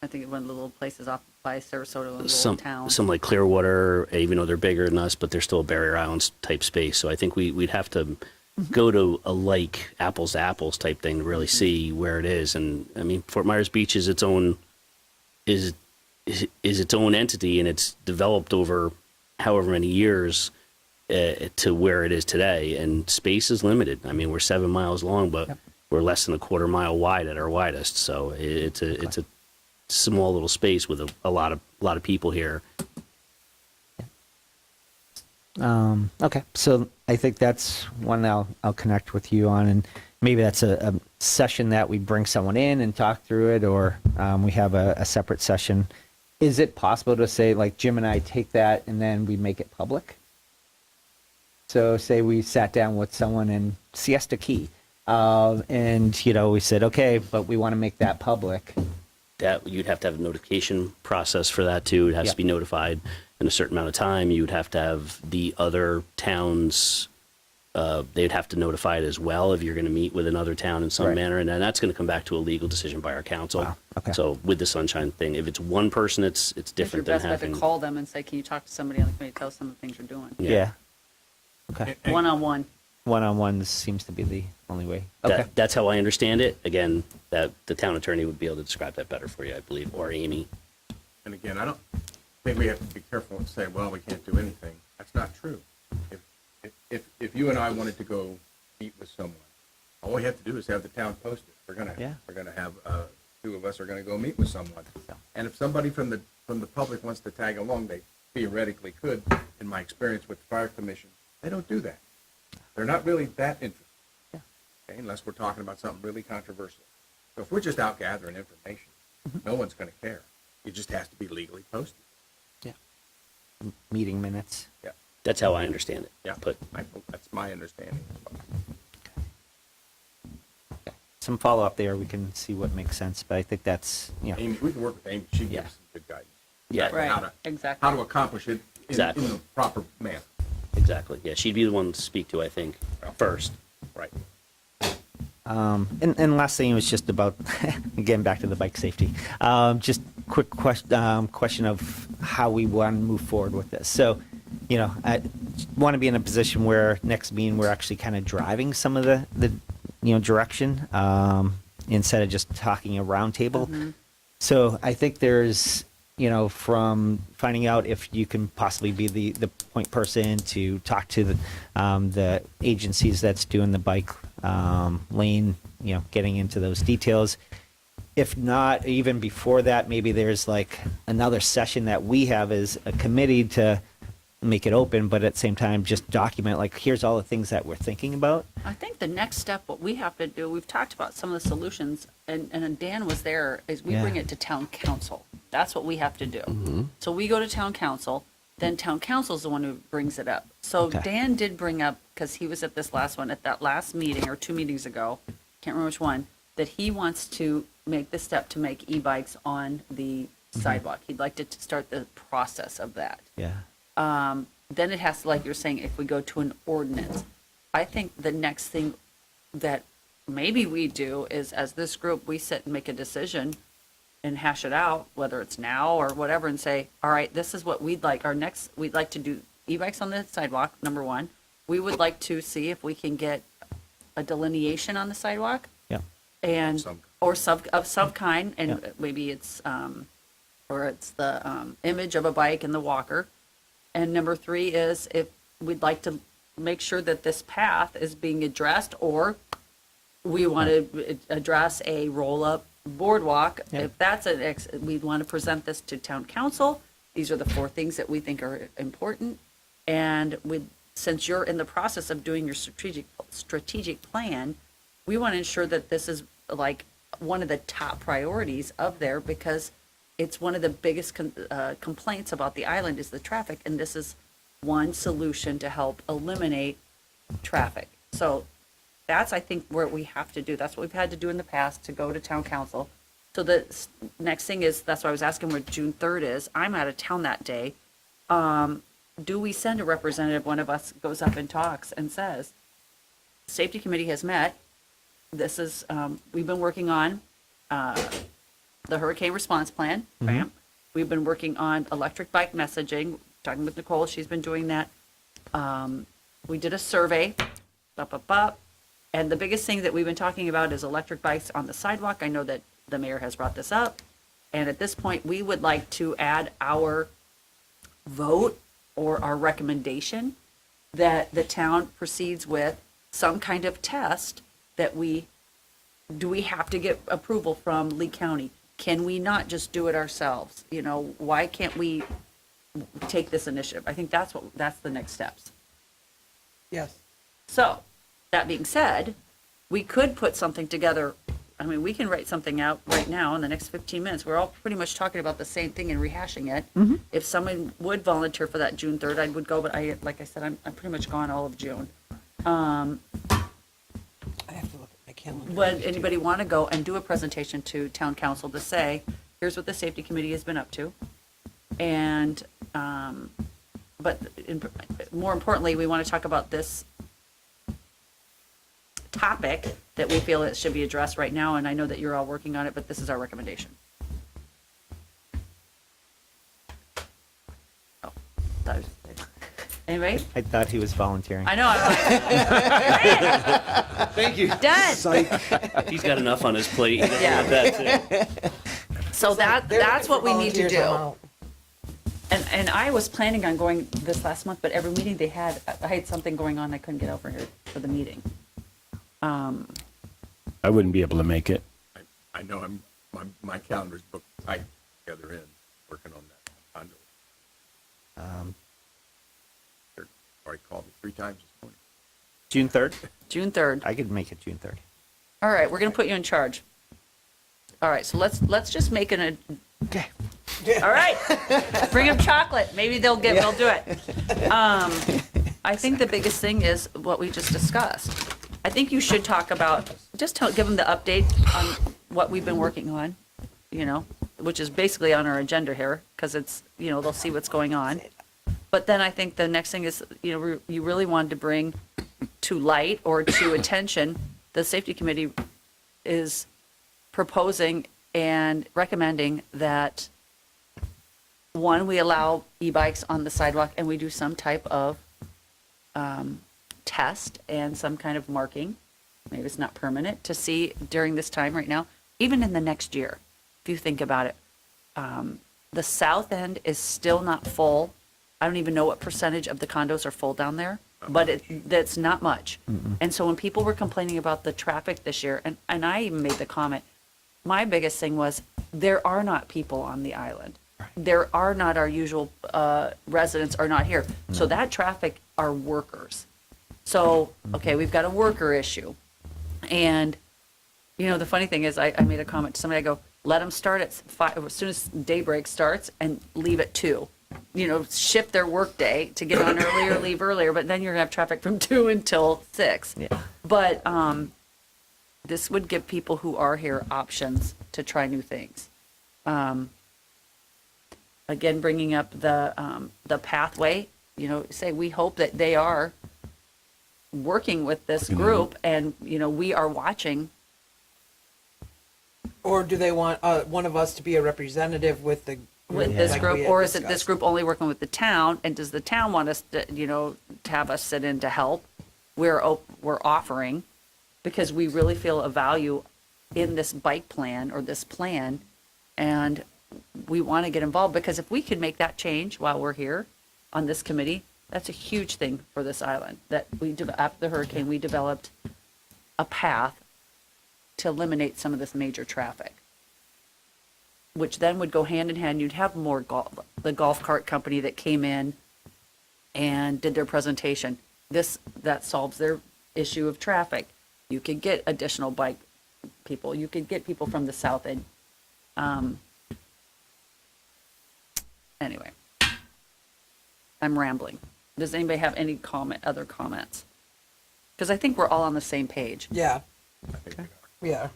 I think one of the little places off by Sarasota, a little Some town. like Clearwater, even though they're bigger than us, but they're still a barrier islands type space. So I think we'd have to go to a apples to apples type thing to really see where it is. And I mean, Fort Myers Beach is its own its own entity, and it's developed over however many years to where it is today. And space is limited. I mean, we're 7 miles long, but we're less than a quarter mile wide at our widest. So it's a small little space with a lot of people here. Okay, so I think that's one I'll connect with you on, and maybe that's a session that we bring someone in and talk through it, or we have a separate session. Is it possible to say, like, Jim and I take that and then we make it public? So say we sat down with someone in Siesta Key, and we said, okay, but we want to make that public. That you'd have to have a notification process for that too. It has Yeah. to be notified in a certain amount of time. You would have to have the other towns. They'd have to notify it as well if you're going to meet with another town in some Right. manner, and then that's going to come back to a legal decision by our council. Wow, okay. So with the Sunshine thing, if it's one person, it's It's your different than best bet to having. call them and say, can you talk to somebody on the committee, tell us some of the things you're doing? Yeah. Okay. One-on-one. One-on-one seems to be the only way. Okay. That's how I understand it. Again, that the town attorney would be able to describe that better for you, I believe, or Amy. And again, I don't think we have to be careful and say, well, we can't do anything. That's not true. If you and I wanted to go meet with someone, all we have to do is have the town post it. We're gonna have two of us are gonna go meet with someone. And if somebody from the public wants to tag along, they theoretically could. In my experience with the fire commission, they don't do that. They're not really that interested. Okay, unless we're talking about something really controversial. So if we're just out gathering information, no one's going to care. It just has to be legally posted. Meeting minutes. Yeah, That's how I understand it. yeah. But That's my understanding. Some follow-up there, we can see what makes sense, but I think that's, Amy, we can work with Amy. She gives Yeah. us some good guidance. Yeah. Exactly how Right, to- exactly. How to accomplish it Exactly. in the proper manner. exactly, yeah, she'd be the one to speak to, I think, first. Right. and last thing was just about, again, back to the bike safety. Just quick question of how we want to move forward with this. So, I want to be in a position where next meeting we're actually kind of driving some of the direction instead of just talking a roundtable. So I think there's, from finding out if you can possibly be the point person to talk to the agencies that's doing the bike lane, getting into those details. If not, even before that, maybe there's like another session that we have as a committee to make it open, but at the same time, just document, like, here's all the things that we're thinking about. I think the next step, what we have to do, we've talked about some of the solutions, and Dan was there, is we Yeah. bring it to town council. That's what we have to do. So we go to town council, then town council is the one who brings it up. So Okay. Dan did bring up, because he was at this last one, at that last meeting, or 2 meetings ago, can't remember which one, that he wants to make the step to make e-bikes on the sidewalk. He'd like to start the process of that. Yeah. Then it has to, like you're saying, if we go to an ordinance, I think the next thing that maybe we do is, as this group, we sit and make a decision and hash it out, whether it's now or whatever, and say, all right, this is what we'd like. We'd like to do e-bikes on the sidewalk, number one. We would like to see if we can get a delineation on the sidewalk Yeah. and, Some- or of some kind, and Yeah. maybe it's, or it's the image of a bike and the walker. And number three is if we'd like to make sure that this path is being addressed, or we want to address a roll-up boardwalk. Yeah. If that's we'd want to present this to town council. These are the four things that we think are important. And since you're in the process of doing your strategic plan, we want to ensure that this is like one of the top priorities of there, because it's one of the biggest complaints about the island is the traffic, and this is one solution to help eliminate traffic. So that's, I think, where we have to do. That's what we've had to do in the past, to go to town council. So the next thing is, that's why I was asking where June 3rd is. I'm out of town that day. Do we send a representative, one of us goes up and talks and says, safety committee has met. This is, we've been working on the hurricane response plan. Bam. We've been working on electric bike messaging, talking with Nicole, she's been doing that. We did a survey, and the biggest thing that we've been talking about is electric bikes on the sidewalk. I know that the mayor has brought this up. And at this point, we would like to add our vote or our recommendation that the town proceeds with some kind of test that do we have to get approval from Lee County? Can we not just do it ourselves? You know, why can't we take this initiative? I think that's the next steps. Yes. So, that being said, we could put something together. I mean, we can write something out right now in the next 15 minutes. We're all pretty much talking about the same thing and rehashing it. If someone would volunteer for that June 3rd, I would go, but like I said, I'm pretty much gone all of June. I have to look at my calendar. Would anybody want to go and do a presentation to town council to say, here's what the safety committee has been up to? And, but more importantly, we want to talk about this topic that we feel it should be addressed right now, and I know that you're all working on it, but this is our recommendation. Oh, that was, anybody? I thought he was volunteering. I know. Thank you. Done. He's got enough on his plate. He doesn't Yeah. want that too. So that's what we need to Volunteers, I'm do. out. And I was planning on going this last month, but every meeting I had something going on. I couldn't get over here for the meeting. I wouldn't be able to make it. I know my calendar's booked tight the other end, working on that condo. They're already called me 3 times this morning. June 3rd? June 3rd. I could make it June 3rd. All right, we're going to put you in charge. All right, so let's just make an. Okay. All right, bring them chocolate. Maybe they'll do it. I think the biggest thing is what we just discussed. I think you should talk about, give them the update on what we've been working on, which is basically on our agenda here, because it's, they'll see what's going on. But then I think the next thing is, you really wanted to bring to light or to attention, the safety committee is proposing and recommending that, one, we allow e-bikes on the sidewalk and we do some type of test and some kind of marking. Maybe it's not permanent, to see during this time right now, even in the next year, if you think about it. The south end is still not full. I don't even know what percentage of the condos are full down there, but that's not much. And so when people were complaining about the traffic this year, and I even made the comment, my biggest thing was, there are not people on the island. There are not our usual residents are not here. So that traffic are workers. So, okay, we've got a worker issue. And, the funny thing is, I made a comment to somebody, I go, let them start at 5, as soon as daybreak starts, and leave at 2. Shift their work day to get on earlier, leave earlier, but then you're gonna have traffic from 2 until 6. Yeah. But this would give people who are here options to try new things. again, bringing up the pathway, say, we hope that they are working with this group and, we are watching. Or do they want one of us to be a representative with the With this like group, we had or is it this discussed? group only working with the town? And does the town want us to, to have us sit in to help? We're offering, because we really feel a value in this bike plan or this plan, and we want to get involved, because if we could make that change while we're here on this committee, that's a huge thing for this island. That after the hurricane, we developed a path to eliminate some of this major traffic, which then would go hand in hand. You'd have more the golf cart company that came in and did their presentation. That solves their issue of traffic. You could get additional bike people. You could get people from the south end. Anyway, I'm rambling. Does anybody have any other comments? Because I think we're all on the same page. Yeah, I think we are. we are.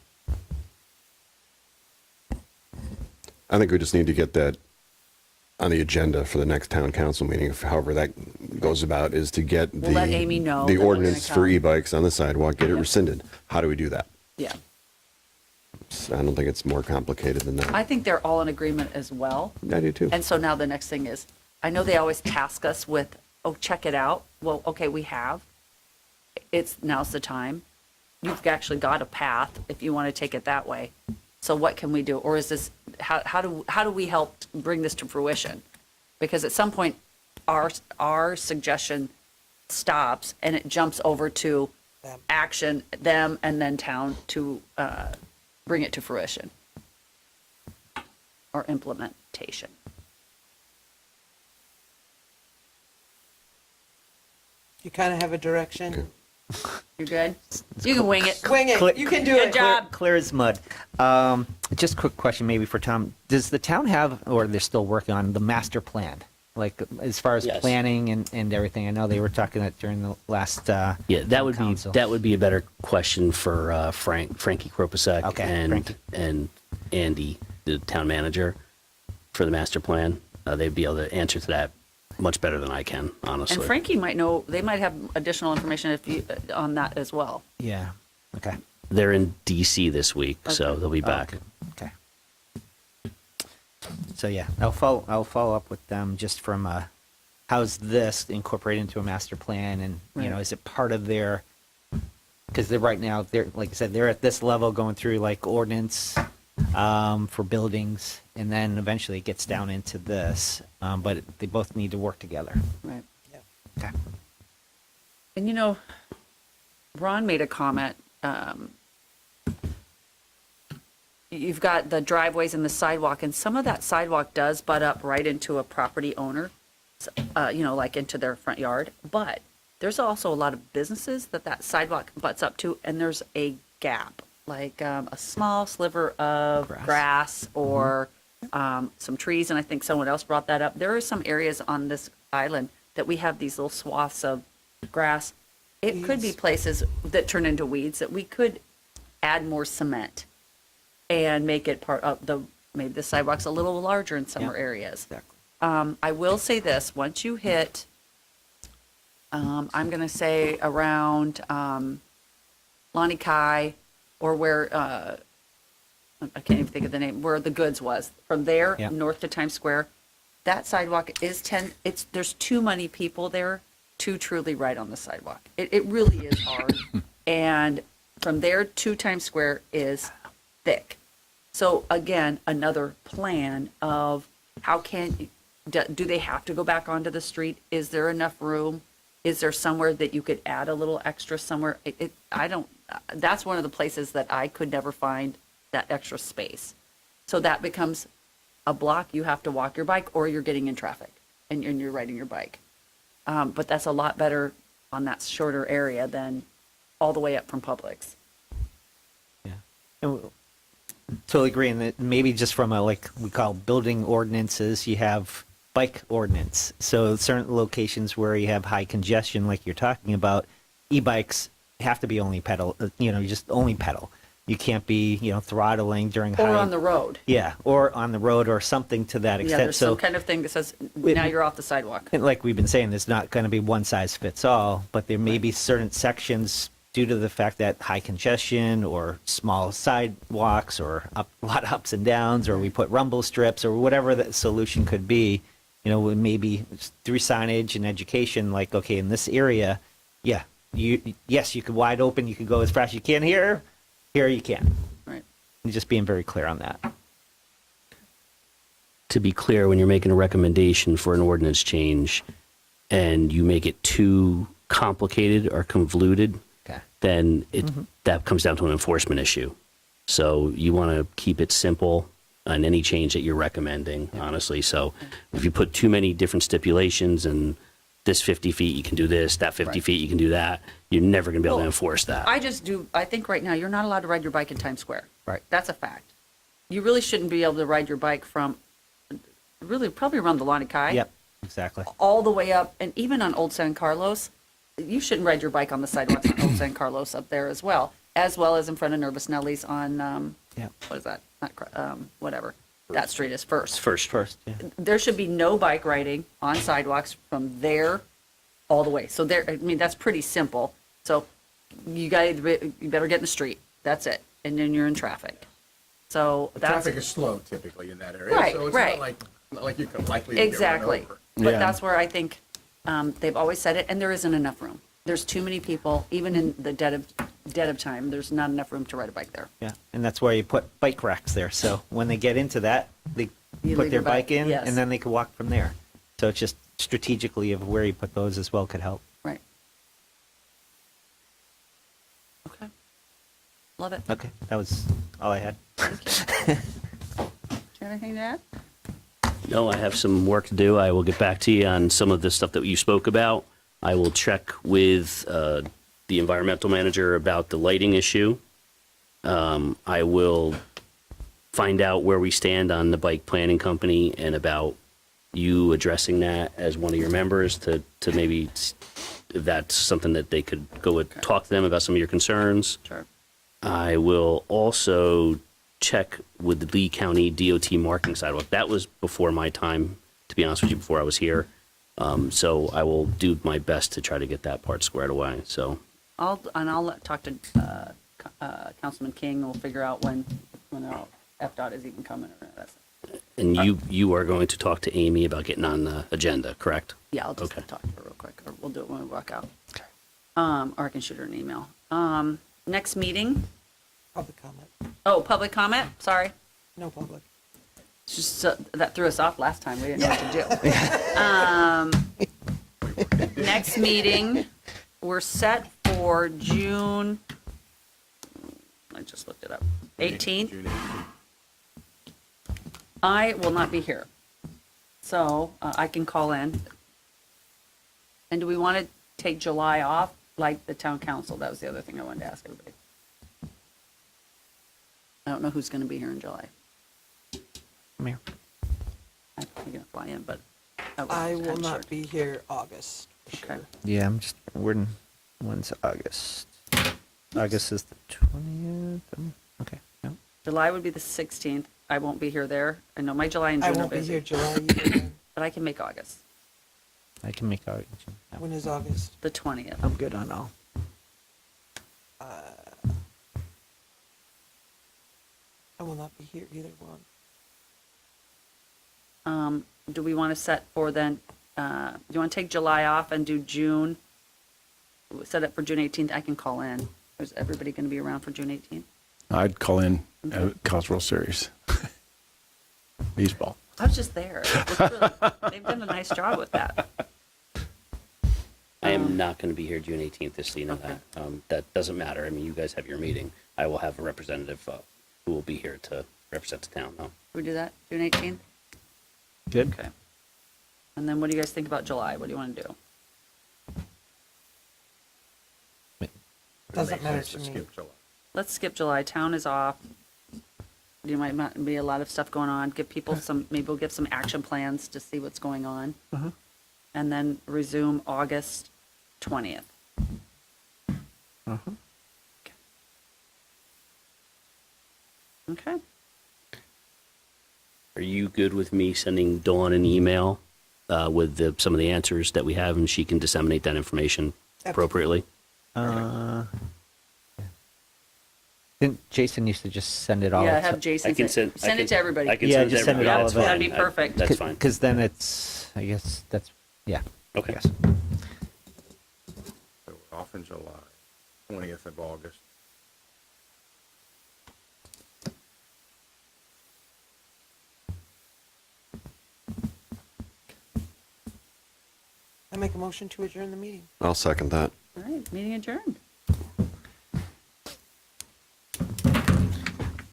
I think we just need to get that on the agenda for the next town council meeting, if however that goes about, is to get We'll let Amy know the that we're gonna ordinance for come. e-bikes on the sidewalk, get it rescinded. How do we do that? Yeah. I don't think it's more complicated than that. I think they're all in agreement as well. I do too. And so now the next thing is, I know they always task us with, oh, check it out. Well, okay, we have. Now's the time. You've actually got a path if you want to take it that way. So what can we do? Or is this, how do we help bring this to fruition? Because at some point, our suggestion stops and it jumps over to Them. action, them, and then town to bring it to fruition or implementation. You kind of have a direction. You good? You can wing it. Wing it. Clear- You can do Good it. job. Clear as mud. Just quick question maybe for Tom. Does the town have, or they're still working on, the master plan? Like as far as Yes. planning and everything? I know they were talking that during the last Yeah, that would council. be a better question for Frankie Kropasek Okay, and Frankie. and Andy, the town manager, for the master plan. They'd be able to answer to that much better than I can, honestly. And Frankie might know, they might have additional information on that as well. Yeah. Okay. They're in DC this week, so Okay. they'll be back. Okay. So yeah, I'll follow up with them just from how's this incorporated into a master plan, and Right. is it part of their, because they're right now, they're, like I said, they're at this level going through like ordinance for buildings, and then eventually it gets down into this, but they both need to work together. Right. Okay. And Ron made a comment. You've got the driveways and the sidewalk, and some of that sidewalk does butt up right into a property owner, like into their front yard. But there's also a lot of businesses that sidewalk butts up to, and there's a gap, like a small sliver of grass or some trees. And I think someone else brought that up. There are some areas on this island that we have these little swaths of grass. It could be places that turn into weeds that we could add more cement and make it part of maybe the sidewalk's a little larger in some Yeah. areas. Exactly. I will say this, once you hit, I'm going to say around Lani Kai, or where, I can't even think of the name, where the goods was. From there, Yeah. north to Times Square, that sidewalk is there's too many people there to truly ride on the sidewalk. It really is hard. And from there to Times Square is thick. So again, another plan of how do they have to go back onto the street? Is there enough room? Is there somewhere that you could add a little extra somewhere? That's one of the places that I could never find that extra space. So that becomes a block. You have to walk your bike, or you're getting in traffic and you're riding your bike. But that's a lot better on that shorter area than all the way up from Publix. Yeah. And totally agree. And that maybe just from a, like we call building ordinances, you have bike ordinance. So certain locations where you have high congestion, like you're talking about, e-bikes have to be only pedal, just only pedal. you can't be, throttling during Or high. on the road. Yeah, or on the road or something to that Yeah, extent. there's So, some kind of thing that says, now you're off the sidewalk. and like we've been saying, there's not going to be one size fits all, but there may be certain sections due to the fact that high congestion or small sidewalks or a lot of ups and downs, or we put rumble strips or whatever the solution could be, maybe through signage and education, like, okay, in this area, yeah, yes, you could wide open, you could go as fast as you can here you can. Right. And just being very clear on that. To be clear, when you're making a recommendation for an ordinance change and you make it too complicated or convoluted, Okay. then that comes down to an enforcement issue. So you want to keep it simple on any change that you're recommending, honestly. So if you put too many different stipulations and this 50 feet, you can do this, that 50 Right. feet, you can do that, you're never going to be able to Well, enforce that. I think right now, you're not allowed to ride your bike in Times Square. Right. That's a fact. You really shouldn't be able to ride your bike from, really, probably around the Lani Kai. Yep, exactly. All the way up, and even on Old San Carlos. You shouldn't ride your bike on the sidewalks on Old San Carlos up there as well as in front of Nervous Nelly's on, Yep. what is that? Not, whatever. That street is First. First, yeah. There should be no bike riding on sidewalks from there all the way. So there, I mean, that's pretty simple. So you better get in the street. That's it. And then you're in traffic. So that's. Traffic is slow typically in that area. Right, So it's right. not like you can likely to get run Exactly. over. But that's where I think they've always said it, and there isn't enough room. There's too many people, even in the dead of time, there's not enough room to ride a bike there. Yeah, and that's why you put bike racks there. So when they get into that, they You put leave their your bike- bike in, yes. and then they can walk from there. So it's just strategically of where you put those as well could help. Right. Okay. Love it. Okay, that was all I had. Do you have anything to add? No, I have some work to do. I will get back to you on some of the stuff that you spoke about. I will check with the environmental manager about the lighting issue. I will find out where we stand on the bike planning company and about you addressing that as one of your members to maybe if that's something that they could go and talk to them about some of your concerns. Sure. I will also check with the Lee County DOT marking sidewalk. That was before my time, to be honest with you, before I was here. So I will do my best to try to get that part squared away. So I'll talk to Councilman King. We'll figure out when FDOT is even coming. Or that's, and you are going to talk to Amy about getting on the agenda, correct? yeah, I'll just Okay. talk to her real quick, or we'll do it when we walk out. Or I can shoot her an email. Next meeting. Public comment. Oh, public comment. Sorry. No public. It's just that threw us off last time. We didn't know what to do. Next meeting, we're set for June. I just looked it up. 18th. June 18th. I will not be here, so I can call in. And do we want to take July off, like the town council? That was the other thing I wanted to ask everybody. I don't know who's going to be here in July. I'm here. I'm going to fly in, but I will I'm not sure. be here August. For Okay. sure. Yeah, I'm just. When's August? August is the 20th. Okay. No. July would be the 16th. I won't be here there. I know my July and I June are won't be busy, here July either. but I can make August, I can make out. No. When is August? the 20th. I'm good on all. I will not be here either one. Do we want to set for then, do you want to take July off and do June? Set it for June 18th. I can call in. Is everybody going to be around for June 18th? I'd call in a cultural series. Baseball. I was just there. They've done a nice job with that. I am not going to be here June 18th, just so you know Okay. that. That doesn't matter. I mean, you guys have your meeting. I will have a representative who will be here to represent the town, though. Can we do that, June 18th? Good. Okay. And then what do you guys think about July? What do you want to do? Doesn't Makes matter sense to me. skip July. Let's skip July. Town is off. There might not be a lot of stuff going on. Give people maybe we'll give some action plans to see what's going on. And then resume August 20th. Okay. Okay. Are you good with me sending Dawn an email with some of the answers that we have, and she can disseminate that information appropriately? Didn't Jason used to just send it all? Yeah, have Jason I can send send. it to everybody. I can Yeah, send it to just send it everybody. all That's of it. fine. That'd be perfect. That's fine. Because then it's, I guess that's, yeah. Okay. Yes. So we're off in July, 20th of August. I make a motion to adjourn the meeting. I'll second that. All right, meeting adjourned.